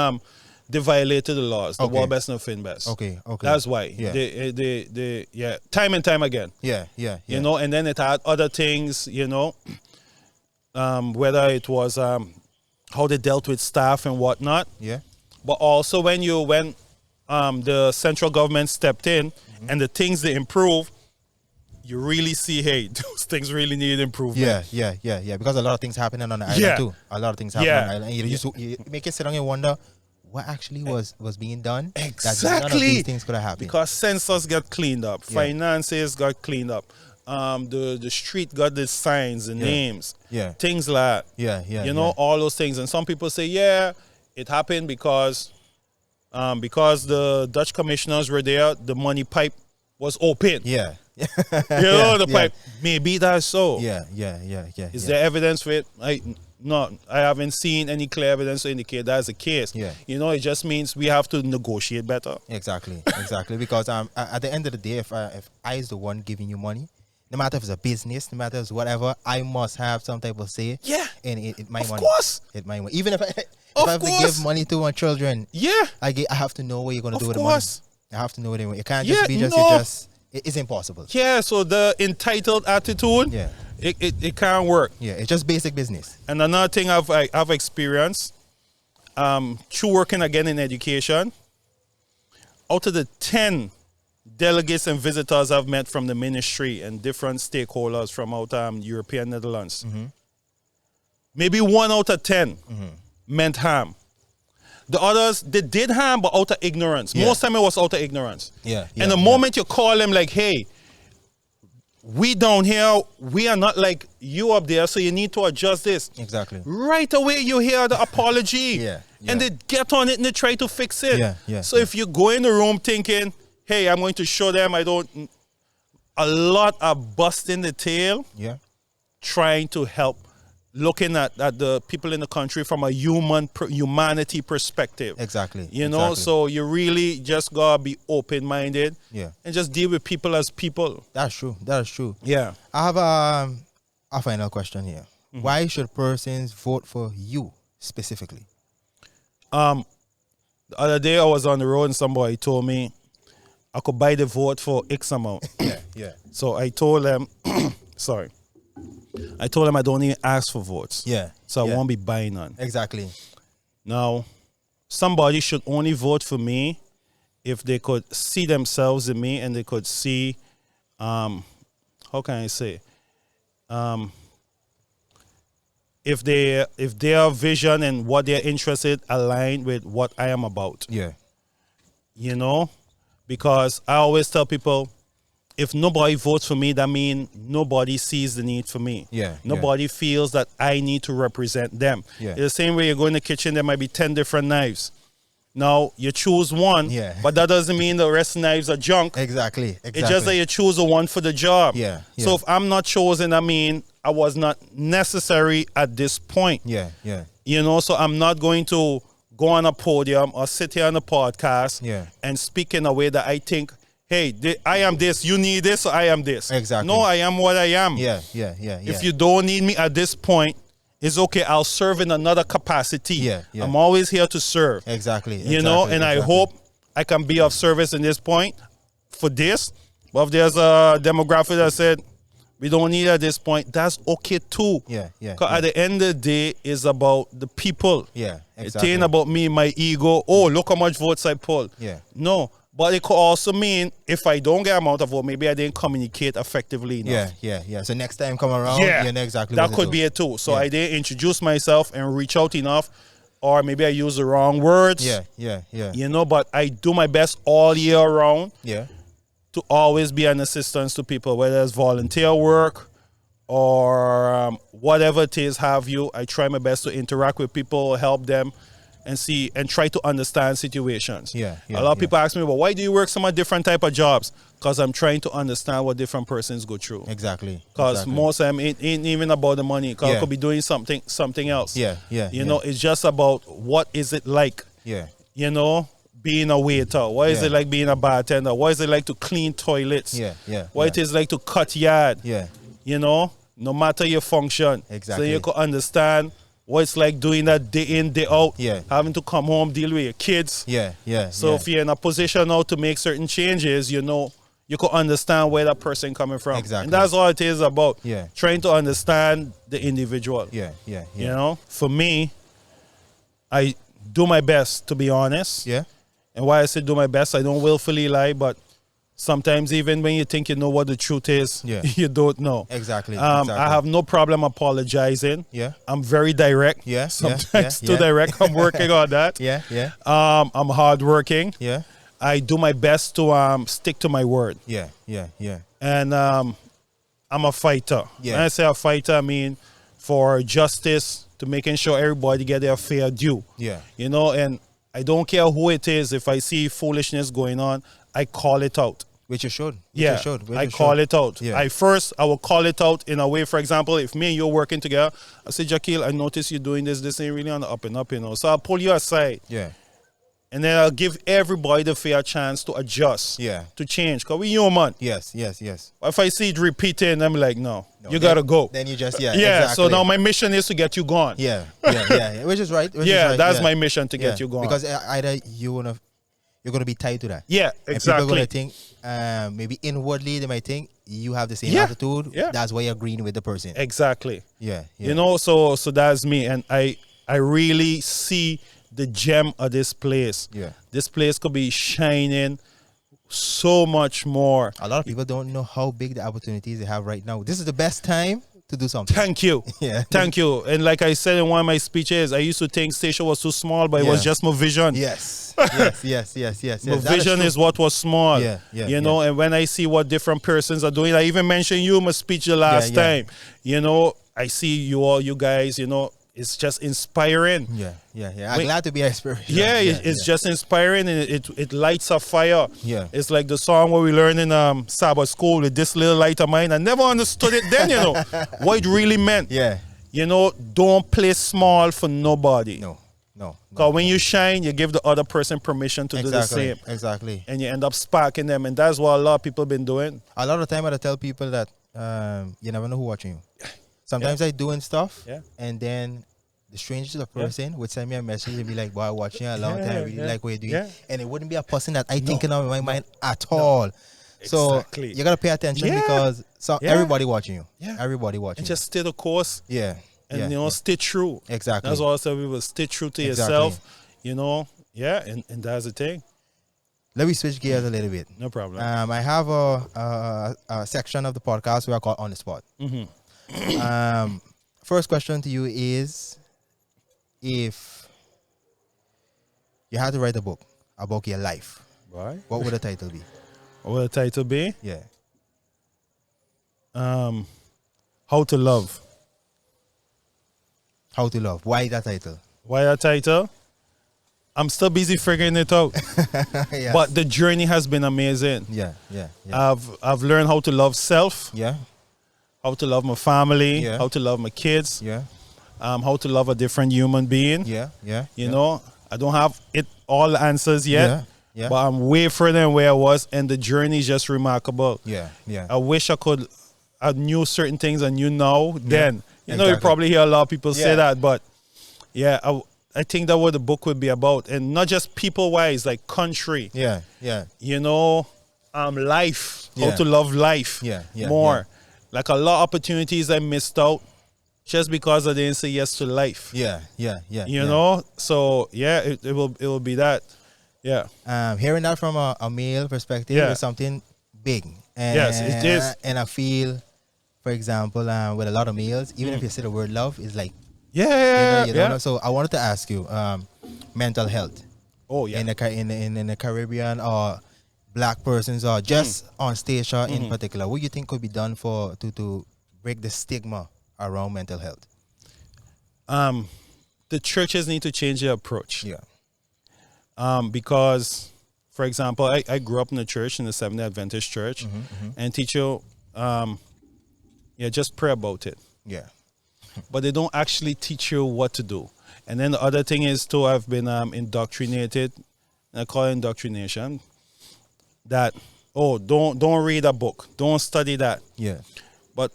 they violated the laws, the World Best and the Finbest. Okay. That's why. They time and time again. And then it had other things, whether it was how they dealt with staff and whatnot. But also when the central government stepped in and the things they improved, you really see, hey, those things really need improvement. Because a lot of things happening on the island too. A lot of things happening on the island. You make it sit down and wonder what actually was being done. Exactly. None of these things could have happened. Because census got cleaned up, finances got cleaned up, the street got the signs, the names, things like that. All those things. And some people say, it happened because the Dutch commissioners were there, the money pipe was open. The pipe. Maybe that's so. Yeah. Is there evidence for it? I haven't seen any clear evidence to indicate that's the case. Yeah. You know, it just means we have to negotiate better. Exactly. Because at the end of the day, if I is the one giving you money, no matter if it's a business, no matter if it's whatever, I must have some type of say. Yeah. And it my of money. Course. It my money. Even if I have to give money to my children, I have to know what you're gonna do with the money. I have to know what they want. It can't just be it's impossible. Yeah, so the entitled attitude, it can't work. Yeah, it's just basic business. And another thing I've experienced, through working again in education, out of the 10 delegates and visitors I've met from the ministry and different stakeholders from out European Netherlands, maybe 1 out of 10 meant harm. The others, they did harm, but out of ignorance. Yeah. Most time it was out of ignorance. And the moment you call them like, hey, we down here, we are not like you up there, so you need to adjust this. Exactly. Right away you hear the apology. And they get on it and they try to fix it. So if you go in the room thinking, hey, I'm going to show them a lot are busting the tail, trying to help, looking at the people in the country from a humanity perspective. Exactly. You know, so you really just gotta be open-minded and just deal with people as people. That's true. That's true. Yeah. I have a final question here. Why should persons vote for you specifically? The other day I was on the road and somebody told me I could buy the vote for X amount. So I told them, sorry. I told them I don't even ask for votes. So I won't be buying none. Exactly. Now, somebody should only vote for me if they could see themselves in me and they could see, how can I say, if their vision and what they're interested align with what I am about. You know, because I always tell people, if nobody votes for me, that means nobody sees the need for me. Nobody feels that I need to represent them. It's the same way you go in the kitchen, there might be 10 different knives. Now, you choose one, but that doesn't mean the rest of the knives are junk. Exactly. It's just that you choose the one for the job. So if I'm not chosen, I mean, I was not necessary at this point. You know, so I'm not going to go on a podium or sit here on a podcast and speak in a way that I think, hey, I am this, you need this, so I am this. Exactly. No, I am what I am. If you don't need me at this point, it's okay, I'll serve in another capacity. I'm always here to serve. You know, and I hope I can be of service in this point for this. But if there's a demographic that said, we don't need it at this point, that's okay too. Because at the end of the day, it's about the people. It ain't about me, my ego. Oh, look how much votes I pulled. No. But it could also mean if I don't get amount of vote, maybe I didn't communicate effectively enough. So next time come around, you know exactly that could be it too. So I didn't introduce myself and reach out enough, or maybe I used the wrong words. You know, but I do my best all year round. To always be an assistance to people, whether it's volunteer work or whatever it is, have you. I try my best to interact with people, help them, and see and try to understand situations. A lot of people ask me, well, why do you work so much different type of jobs? Because I'm trying to understand what different persons go through. Because most of them ain't even about the money. Because I could be doing something else. You know, it's just about what is it like. You know, being a waiter. What is it like being a bartender? What is it like to clean toilets? What it is like to cut yard? You know, no matter your function. So you can understand what it's like doing that day in, day out. Having to come home, deal with your kids. So if you're in a position now to make certain changes, you know, you can understand where that person coming from. And that's all it is about. Trying to understand the individual. You know, for me, I do my best, to be honest. And why I say do my best, I don't willfully lie, but sometimes even when you think you know what the truth is, you don't know. I have no problem apologizing. I'm very direct. Sometimes too direct. I'm working on that. I'm hardworking. I do my best to stick to my word. And I'm a fighter. When I say a fighter, I mean for justice, to making sure everybody get their fair due. You know, and I don't care who it is. If I see foolishness going on, I call it out. Which you should. I call it out. Yeah. I will call it out in a way. For example, if me and you're working together, I say, Jaquil, I notice you're doing this. This ain't really on the up and up, you know. So I'll pull you aside. Yeah. And then I'll give everybody the fair chance to adjust. Yeah. To change. Because we human. Yes. If I see it repeating, I'm like, no you got to go. Then you just, exactly. So now my mission is to get you gone. Yeah. Which is right. That's my mission, to get you gone. Because either you're going to be tied to that. Yeah, exactly. And people are going to think, maybe inwardly, they might think you have the same attitude. Yeah. That's why you're agreeing with the person. Exactly. Yeah. You know, so that's me. And I really see the gem of this place. Yeah. This place could be shining so much more. A lot of people don't know how big the opportunities they have right now. This is the best time to do something. Thank you. Yeah. Thank you. And like I said in one of my speeches, I used to think station was too small, but it was just my vision. Yes. Yes. My vision is what was small. Yeah. You know, and when I see what different persons are doing, I even mentioned you in my speech the last time. You know, I see you guys, you know, it's just inspiring. Yeah. I'm glad to be inspired. Yeah, it's just inspiring, and it lights a fire. Yeah. It's like the song where we learn in Sabbath school, with this little light of mine. I never understood it then, you know, what it really meant. Yeah. You know, don't play small for nobody. No. Because when you shine, you give the other person permission to do the same. Exactly. And you end up sparking them, and that's what a lot of people have been doing. A lot of the time I tell people that you never know who's watching you. Sometimes I doing stuff, and then the strangest of person would send me a message and be like, boy, I'm watching you a long time, I really like what you're doing. Yeah. And it wouldn't be a person that I thinking of in my mind at all. So you got to pay attention because everybody watching you. Yeah. Everybody watching and just stay the course. Yeah. And, you know, stay true. Exactly. That's all I said. We will stay true to yourself, you know. Yeah, and that's the thing. Let me switch gears a little bit. No problem. I have a section of the podcast where I call On the Spot. First question to you is, if you had to write a book about your life, right, what would the title be? What would the title be? Yeah. How to Love. How to Love. Why that title? Why that title? I'm still busy figuring it out. Yes. But the journey has been amazing. Yeah. I've learned how to love self. Yeah. How to love my family. Yeah. How to love my kids. Yeah. How to love a different human being. Yeah. You know, I don't have all the answers yet. Yeah. But I'm way further than where I was, and the journey is just remarkable. Yeah. I wish I knew certain things I knew now then. You know, you probably hear a lot of people say that, but yeah, I think that what the book would be about, and not just people-wise, like country. Yeah. You know, life, how to love life more. Yeah. Like a lot of opportunities I missed out just because I didn't say yes to life. Yeah. You know, so yeah, it will be that. Yeah. Hearing that from a male perspective is something big. And, yes, it is. And I feel, for example, with a lot of males, even if you say the word love, it's like, you know. So I wanted to ask you, mental health. Oh yeah. In the Caribbean, or black persons, or just on stage in particular, what do you think could be done to break the stigma around mental health? The churches need to change their approach. Yeah. Because, for example, I grew up in the church, in the Seventh-day Adventist church, and teacher, just pray about it. Yeah. But they don't actually teach you what to do. And then the other thing is, too, I've been indoctrinated, and I call it indoctrination, that, don't read a book, don't study that. Yeah. But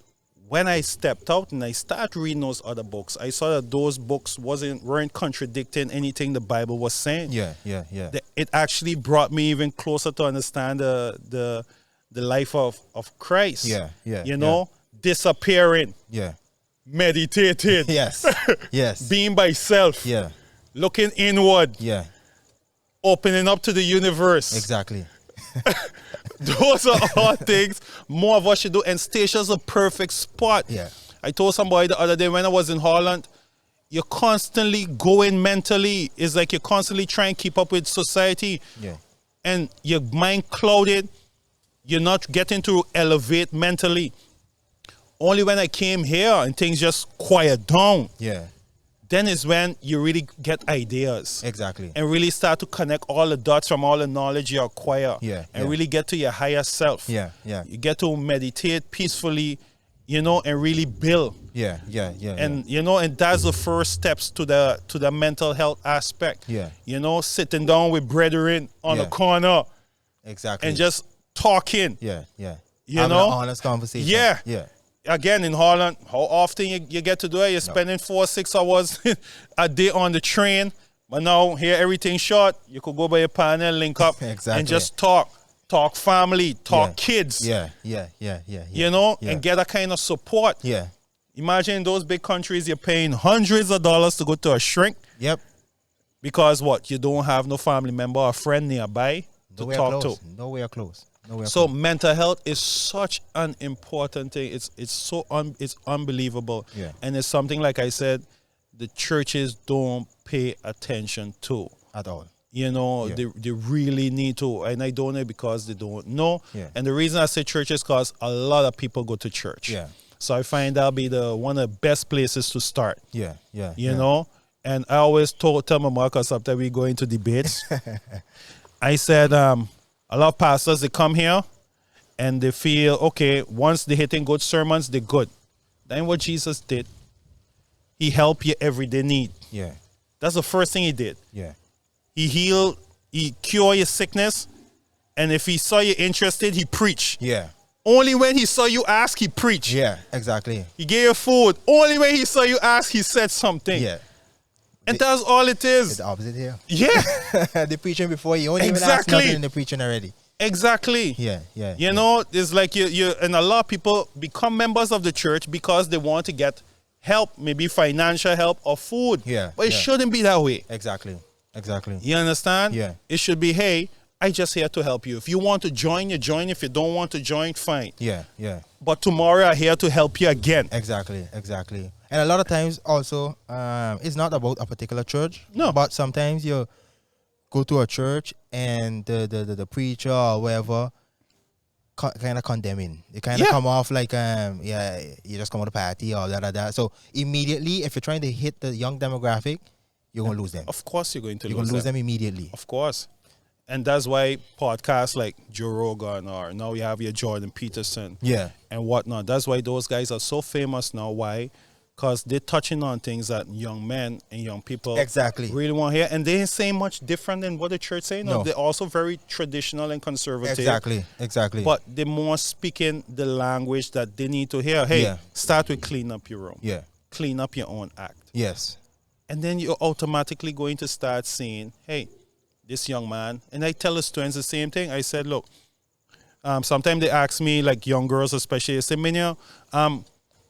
when I stepped out and I started reading those other books, I saw that those books weren't contradicting anything the Bible was saying. Yeah. It actually brought me even closer to understand the life of Christ. Yeah. You know, disappearing. Yeah. Meditating. Yes. Being by self. Yeah. Looking inward. Yeah. Opening up to the universe. Exactly. Those are all things more of us should do. And station's a perfect spot. Yeah. I told somebody the other day when I was in Holland, you're constantly going mentally. It's like you're constantly trying to keep up with society. Yeah. And your mind clouded. You're not getting to elevate mentally. Only when I came here and things just quiet down. Yeah. then is when you really get ideas. Exactly. And really start to connect all the dots from all the knowledge you acquire. Yeah. And really get to your higher self. Yeah. Yeah. You get to meditate peacefully, you know, and really build. Yeah. And you know, and that's the first steps to the mental health aspect. Yeah. You know, sitting down with brethren on the corner. Exactly. And just talking. Yeah. You having know? an honest conversation. Yeah. Again, in Holland, how often you get to do it? You're spending 4-6 hours a day on the train. But now, here, everything's short. You could go by your partner, link up, and just talk. Talk family, talk kids. Yeah. You know, and get a kind of support. Yeah. Imagine in those big countries, you're paying hundreds of dollars to go to a shrink. Yep. Because what? You don't have no family member or friend nearby to talk to. Nowhere close. So mental health is such an important thing. It's unbelievable. Yeah. And it's something, like I said, the churches don't pay attention to. At all. You know, they really need to. And I don't know because they don't know. Yeah. And the reason I say church is because a lot of people go to church. Yeah. So I find that'll be one of the best places to start. Yeah. You know? And I always tell my mom, because after we go into debates, I said, a lot of pastors, they come here and they feel, okay, once they're hitting good sermons, they're good. Then what Jesus did, he helped your everyday need. Yeah. That's the first thing he did. Yeah. He healed, he cured your sickness. And if he saw you interested, he preached. Yeah. Only when he saw you ask, he preached. Yeah, exactly. He gave you food. Only when he saw you ask, he said something. Yeah. And that's all it is. It's the opposite here. Yeah. The preaching before you only even ask nothing in the preaching already. Exactly. Yeah. You know, it's like you and a lot of people become members of the church because they want to get help, maybe financial help or food. Yeah. But it shouldn't be that way. Exactly. You understand? Yeah. It should be, hey, I just here to help you. If you want to join, you join. If you don't want to join, fine. Yeah. But tomorrow I'm here to help you again. Exactly. And a lot of times also, it's not about a particular church. No. But sometimes you go to a church and the preacher or whatever kind of condemning. They kind of come off like, you just come to the party or da. So immediately, if you're trying to hit the young demographic, you're going to lose them. Of course you're going to lose them immediately. Of course. And that's why podcasts like Joe Rogan or now you have your Jordan Peterson and whatnot. That's why those guys are so famous now. Why? Because they're touching on things that young men and young people really want to hear. And they ain't saying much different than what the church saying. No. They're also very traditional and conservative. Exactly. But they're more speaking the language that they need to hear. Hey, start with clean up your room. Yeah. Clean up your own act. Yes. And then you're automatically going to start seeing, hey, this young man, and I tell the students the same thing. I said, look, sometimes they ask me, like young girls especially, they say, Minya,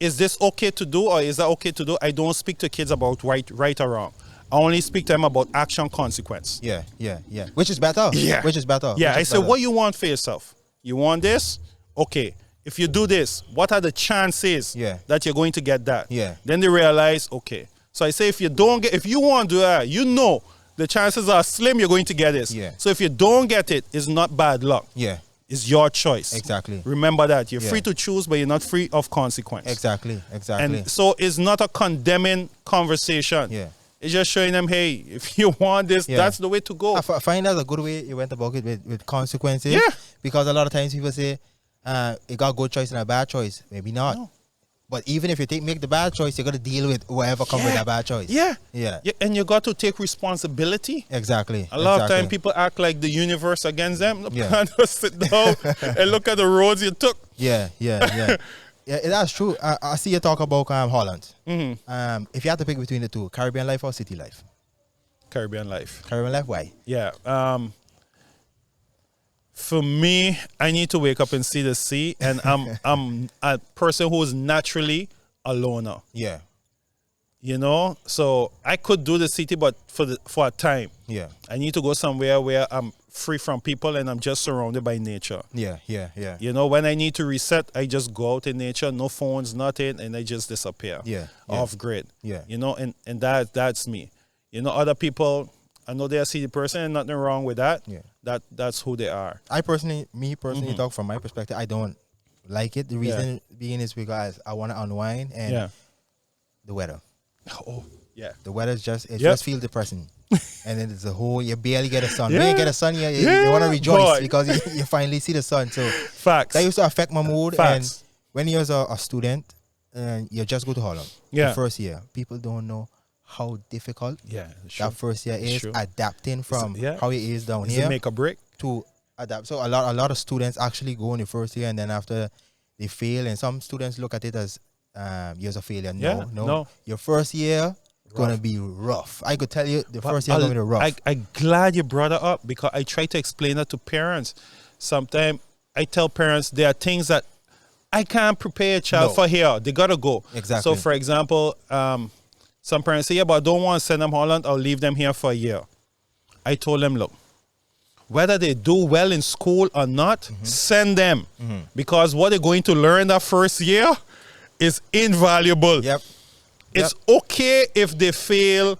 is this okay to do or is that okay to do? I don't speak to kids about right or wrong. I only speak to them about action consequence. Yeah. Which is better. Yeah. Yeah, I said, what you want for yourself? You want this? Okay. If you do this, what are the chances that you're going to get that? Yeah. Then they realize, okay. So I say, if you want to do that, you know, the chances are slim you're going to get this. Yeah. So if you don't get it, it's not bad luck. Yeah. It's your choice. Exactly. Remember that. You're free to choose, but you're not free of consequence. Exactly. And so it's not a condemning conversation. Yeah. It's just showing them, hey, if you want this, that's the way to go. I find that's a good way you went about it with consequences. Yeah. Because a lot of times people say, you got a good choice and a bad choice. Maybe not. No. But even if you make the bad choice, you got to deal with whoever comes with that bad choice. Yeah. Yeah. And you got to take responsibility. Exactly. A lot of time people act like the universe against them. Yeah. Just sit down and look at the roads you took. Yeah. Yeah, that's true. I see you talk about Holland. Mm-hmm. If you had to pick between the two, Caribbean life or city life? Caribbean life. Caribbean life, why? Yeah. For me, I need to wake up and see the sea, and I'm a person who is naturally a loner. Yeah. You know, so I could do the city, but for a time. Yeah. I need to go somewhere where I'm free from people and I'm just surrounded by nature. Yeah. You know, when I need to reset, I just go out in nature, no phones, nothing, and I just disappear. Yeah. Off grid. Yeah. You know, and that's me. You know, other people, I know they're a city person and nothing wrong with that. Yeah. That's who they are. Me personally, talk from my perspective, I don't like it. The reason being is because I want to unwind and the weather. Oh, Yeah. The weather's just feel depressing. And then it's a whole, you barely get a sun. When you get a sun, you want to rejoice because you finally see the sun. So Facts. that used to affect my mood. Facts. And when you was a student and you just go to Holland, the first year, people don't know how difficult that first year is adapting from how it is down here. Make a break to adapt. So a lot of students actually go in the first year and then after they fail, and some students look at it as years of failure. No. Your first year gonna be rough. I could tell you the first year gonna be rough. I'm glad you brought it up because I try to explain that to parents. Sometimes I tell parents there are things that I can't prepare a child for here. They gotta go. Exactly. So for example, some parents say, but I don't want to send them Holland, I'll leave them here for a year. I told them, look, whether they do well in school or not, send them. Because what they're going to learn that first year is invaluable. It's okay if they fail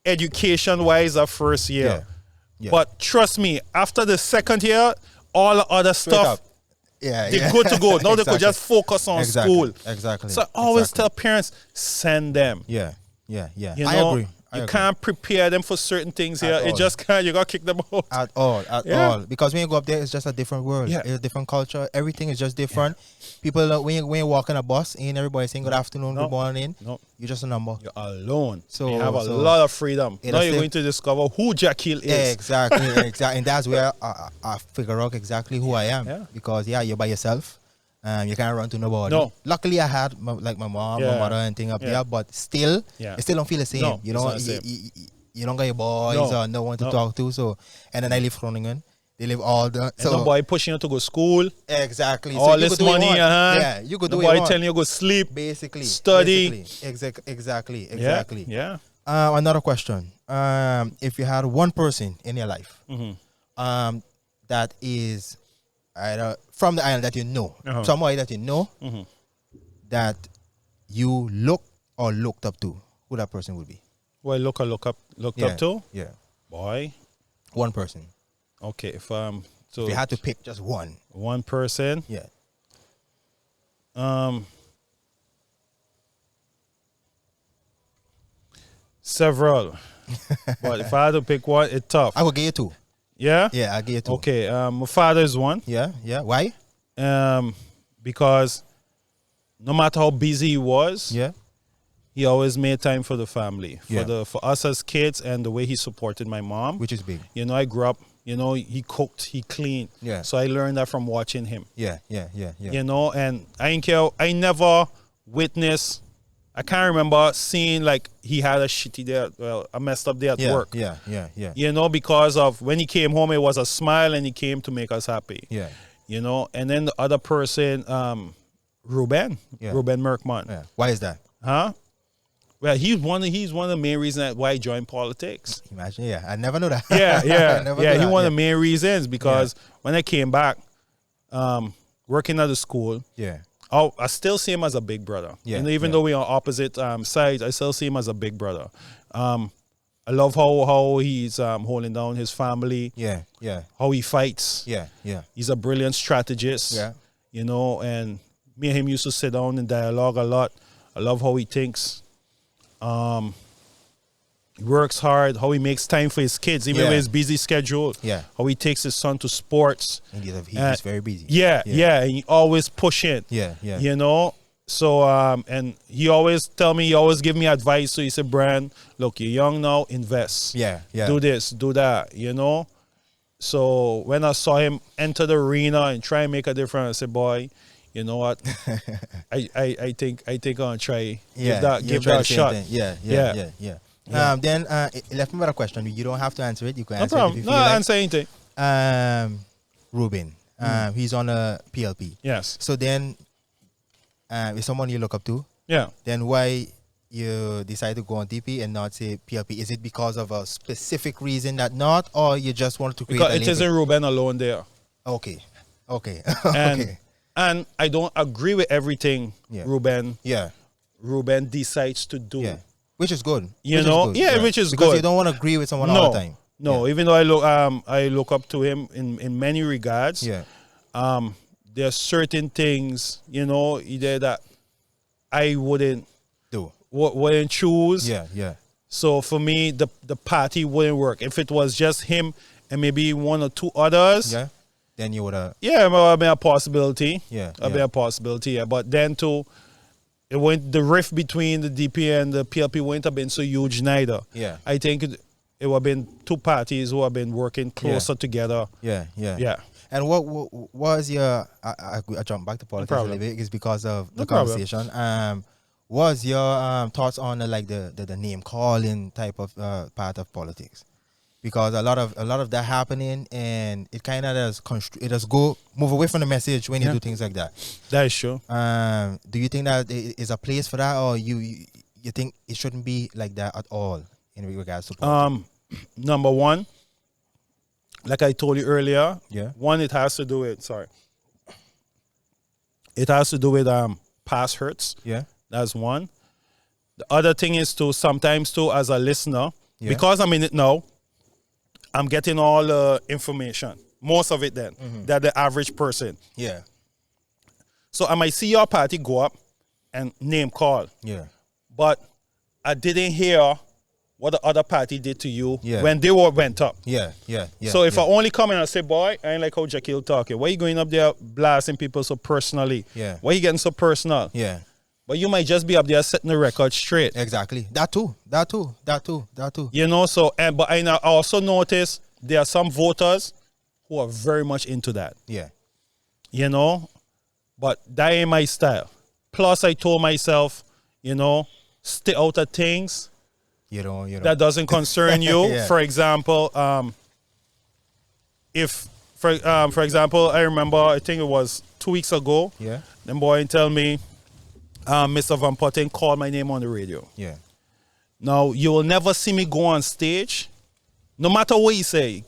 education-wise that first year. But trust me, after the second year, all the other stuff, they're good to go. Now they could just focus on school. So I always tell parents, send them. You know, I agree. You can't prepare them for certain things here. It just can't. You got to kick them out. At all. Because when you go up there, it's just a different world. It's a different culture. Everything is just different. People, when you walk in a bus, ain't everybody saying good afternoon, good morning. You're just a number. You're alone. So you have a lot of freedom. Now you're going to discover who Jackil is. Exactly. And that's where I figure out exactly who I am. Because, you're by yourself. You can't run to nobody. No. Luckily, I had my mom, my mother, and thing up there, but still, it still don't feel the same. No, you know, you don't got your boys or no one to talk to. So, and then I live Groningen. They live all the so nobody pushing you to go school. Exactly. All this money, you could do it. Nobody telling you go sleep. Basically, study. Exactly. Another question. If you had one person in your life, that is either from the island that you know, somebody that you know, that you look or looked up to, who that person would be? Well, looked up to? Yeah. Boy. One person. Okay, if so if you had to pick just one person. Yeah. Several. But if I had to pick one, it's tough. I will give you two. Yeah? Yeah, I'll give you two. Okay, my father is one. Yeah. Why? Because no matter how busy he was, he always made time for the family, for us as kids, and the way he supported my mom, which is big. You know, I grew up. You know, he cooked, he cleaned. Yeah. So I learned that from watching him. Yeah. You know, and I never witnessed. I can't remember seeing like he had a shitty day, a messed up day at work. Yeah. You know, because of when he came home, it was a smile and he came to make us happy. Yeah. You know, and then the other person, Ruben Merkman. Yeah. Why is that? Huh? Well, he's one of the main reasons why I joined politics. Imagine, I never knew that. He one of the main reasons because when I came back, working at the school, I still see him as a big brother. And even though we're on opposite sides, I still see him as a big brother. I love how he's holding down his family. How he fights. He's a brilliant strategist. You know, and me and him used to sit down and dialogue a lot. I love how he thinks. He works hard, how he makes time for his kids, even with his busy schedule. How he takes his son to sports. And he's very busy. And he always pushing. You know? So and he always give me advice. So he said, Brian, look, you're young now, invest. Do this, do that, you know? So when I saw him enter the arena and try and make a difference, I said, boy, you know what? I think I'm gonna try. Give that a shot. Then it left me with a question. You don't have to answer it. You can answer it if you feel answer anything. Ruben. He's on a PLP. Yes. So then, is someone you look up to? Yeah. Then why you decide to go on DP and not say PLP? Is it because of a specific reason that not, or you just want to create? Because it isn't Ruben alone there. Okay. And I don't agree with everything Ruben decides to do. Yeah. Which is good. Which is good. Because you don't want to agree with someone all the time. No, even though I look up to him in many regards. There are certain things, you know, either that I wouldn't do. Wouldn't choose. So for me, the party wouldn't work. If it was just him and maybe one or two others, Yeah. Then you would have. yeah, it would have been a possibility. Yeah. It'd be a possibility. Yeah. But then too, the rift between the DP and the PLP wouldn't have been so huge neither. Yeah. I think it would have been two parties who have been working closer together. Yeah. Yeah. Yeah. And what was your? I jump back to politics a little bit. It's because of the conversation. Was your thoughts on the name calling type of part of politics? Because a lot of that happening, and it kind of does move away from the message when you do things like that. That is true. Do you think that is a place for that, or you think it shouldn't be like that at all in regards to politics? Number one, like I told you earlier, one, it has to do with past hurts. Yeah. That's one. The other thing is sometimes as a listener, because I'm in it now, I'm getting all the information, most of it then, that the average person. Yeah. So I might see your party go up and name call. Yeah. But I didn't hear what the other party did to you when they went up. Yeah. So if I only come in and say, boy, I ain't like how Jekyll talking. Why you going up there blasting people so personally? Yeah. Why you getting so personal? Yeah. But you might just be up there setting the record straight. Exactly. That too. You know, but I also notice there are some voters who are very much into that. Yeah. You know, but that ain't my style. Plus, I told myself, you know, stay out of things you know that doesn't concern you. Yeah. For example, for example, I remember, I think it was 2 weeks ago. Yeah. Them boy tell me, Mr. Van Putten called my name on the radio. Yeah. Now, you will never see me go on stage, no matter what he say. He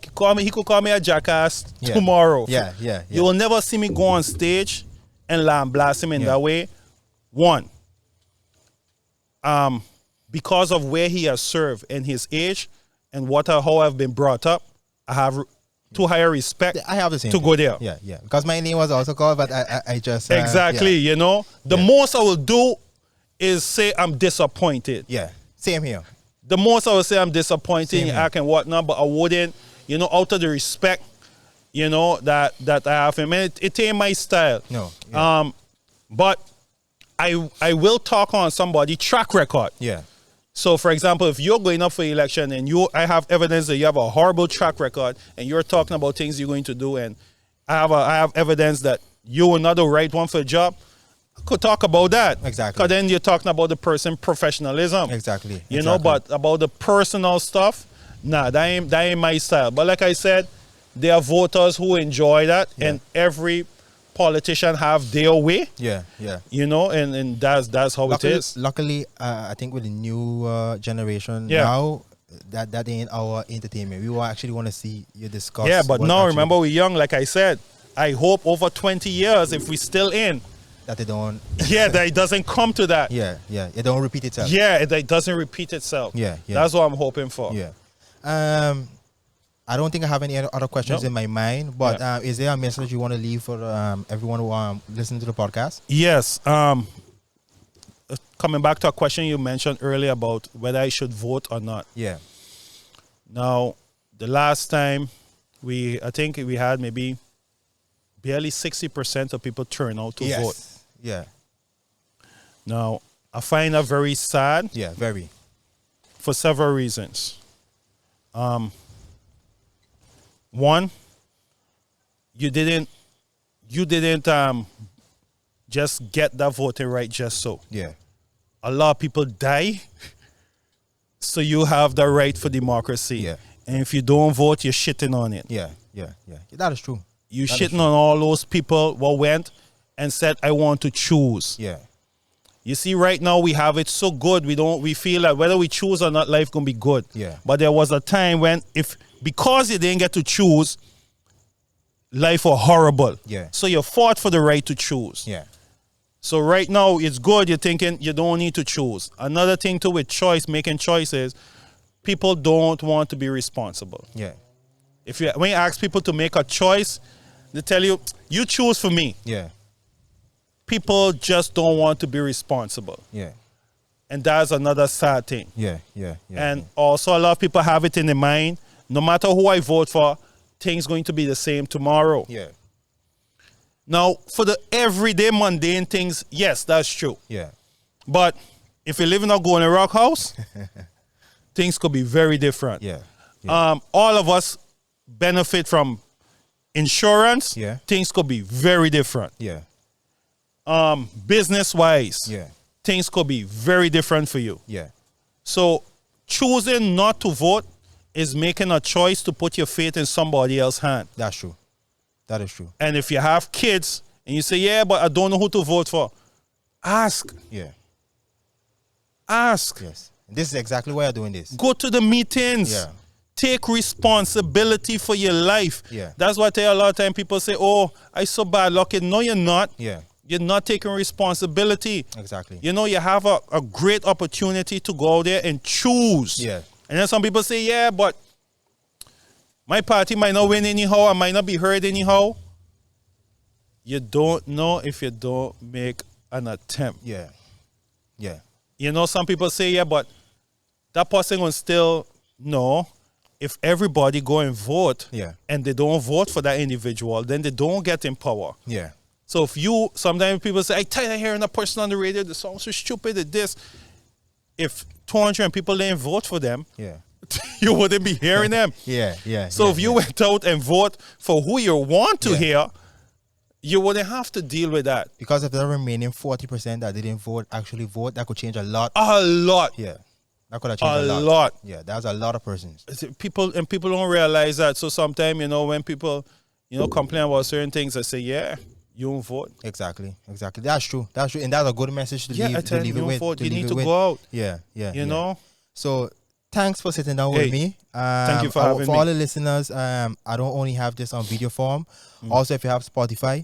could call me a jackass tomorrow. Yeah. You will never see me go on stage and blast him in that way. One, because of where he has served and his age and how I've been brought up, I have too high a respect I have the same to go there. Yeah. Because my name was also called, but I just... exactly, you know. The most I will do is say I'm disappointed. Yeah, same here. The most I will say I'm disappointed in act and whatnot, but I wouldn't, you know, out of the respect, you know, that I have him. And it ain't my style. No. Yeah. But I will talk on somebody's track record. Yeah. So, for example, if you're going up for election and I have evidence that you have a horrible track record and you're talking about things you're going to do, and I have evidence that you are not the right one for the job, I could talk about that. Exactly. Because then you're talking about the person professionalism. Exactly. You know, but about the personal stuff, nah, that ain't my style. But like I said, there are voters who enjoy that, and every politician have their way. Yeah. You know, and that's how it is. Luckily, I think with the new generation now, that ain't our entertainment. We actually want to see you discuss. Yeah, but now remember we're young. Like I said, I hope over 20 years, if we still in, that they don't. that it doesn't come to that. Yeah. It don't repeat itself. Yeah, it doesn't repeat itself. Yeah. That's what I'm hoping for. Yeah. I don't think I have any other questions in my mind, but is there a message you want to leave for everyone who listen to the podcast? Yes. Coming back to a question you mentioned earlier about whether I should vote or not. Yeah. Now, the last time I think we had maybe barely 60% of people turn out to vote. Yeah. Now, I find that very sad. Yeah, very. For several reasons. One, you didn't just get that voting right just so. Yeah. A lot of people die, so you have the right for democracy. Yeah. And if you don't vote, you're shitting on it. Yeah. That is true. You're shitting on all those people who went and said, I want to choose. Yeah. You see, right now we have it so good. We feel that whether we choose or not, life gonna be good. Yeah. But there was a time when because you didn't get to choose, life was horrible. Yeah. So you fought for the right to choose. Yeah. So right now it's good. You're thinking you don't need to choose. Another thing too with making choices, people don't want to be responsible. Yeah. When you ask people to make a choice, they tell you, you choose for me. Yeah. People just don't want to be responsible. Yeah. And that's another sad thing. Yeah. And also a lot of people have it in their mind, no matter who I vote for, things going to be the same tomorrow. Yeah. Now, for the everyday mundane things, yes, that's true. Yeah. But if you live in a Golden Rock house, things could be very different. Yeah. All of us benefit from insurance. Yeah. Things could be very different. Yeah. Business-wise, Yeah. things could be very different for you. Yeah. So choosing not to vote is making a choice to put your faith in somebody else's hand. That's true. That is true. And if you have kids and you say, yeah, but I don't know who to vote for, ask. Yeah. Ask. Yes. And this is exactly why I'm doing this. Go to the meetings. Yeah. Take responsibility for your life. Yeah. That's why I tell you a lot of time people say, oh, I so bad lucky. No, you're not. Yeah. You're not taking responsibility. Exactly. You know, you have a great opportunity to go out there and choose. Yeah. And then some people say, yeah, but my party might not win anyhow. I might not be heard anyhow. You don't know if you don't make an attempt. Yeah. Yeah. You know, some people say, yeah, but that person will still know. If everybody go and vote, Yeah. and they don't vote for that individual, then they don't get in power. Yeah. So if you, sometimes people say, I tired of hearing a person on the radio, the song's so stupid at this. If 200 people didn't vote for them, Yeah. you wouldn't be hearing them. Yeah. So if you went out and vote for who you want to hear, you wouldn't have to deal with that. Because if the remaining 40% that didn't vote actually vote, that could change a lot. A lot. Yeah. That could have changed A lot. Yeah, that's a lot of persons. People don't realize that. So sometimes, you know, when people, you know, complain about certain things, I say, yeah, you don't vote. Exactly. That's true. And that's a good message to leave, to leave it with. Vote. You need to go out. Yeah. You know? So thanks for sitting down with me. Thank you for having me. For all the listeners, I don't only have this on video form. Also, if you have Spotify,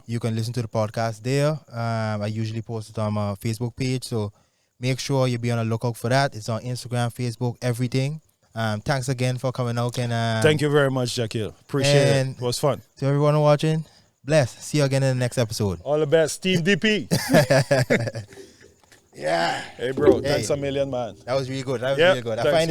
you can listen to the podcast there. I usually post it on my Facebook page. So make sure you be on the lookout for that. It's on Instagram, Facebook, everything. Thanks again for coming out. And thank you very much, Jackie. Appreciate it. It was fun. To everyone watching, bless. See you again in the next episode. All the best. Team DP. Yeah. Hey, bro. Thanks a million, man. That was really good. I find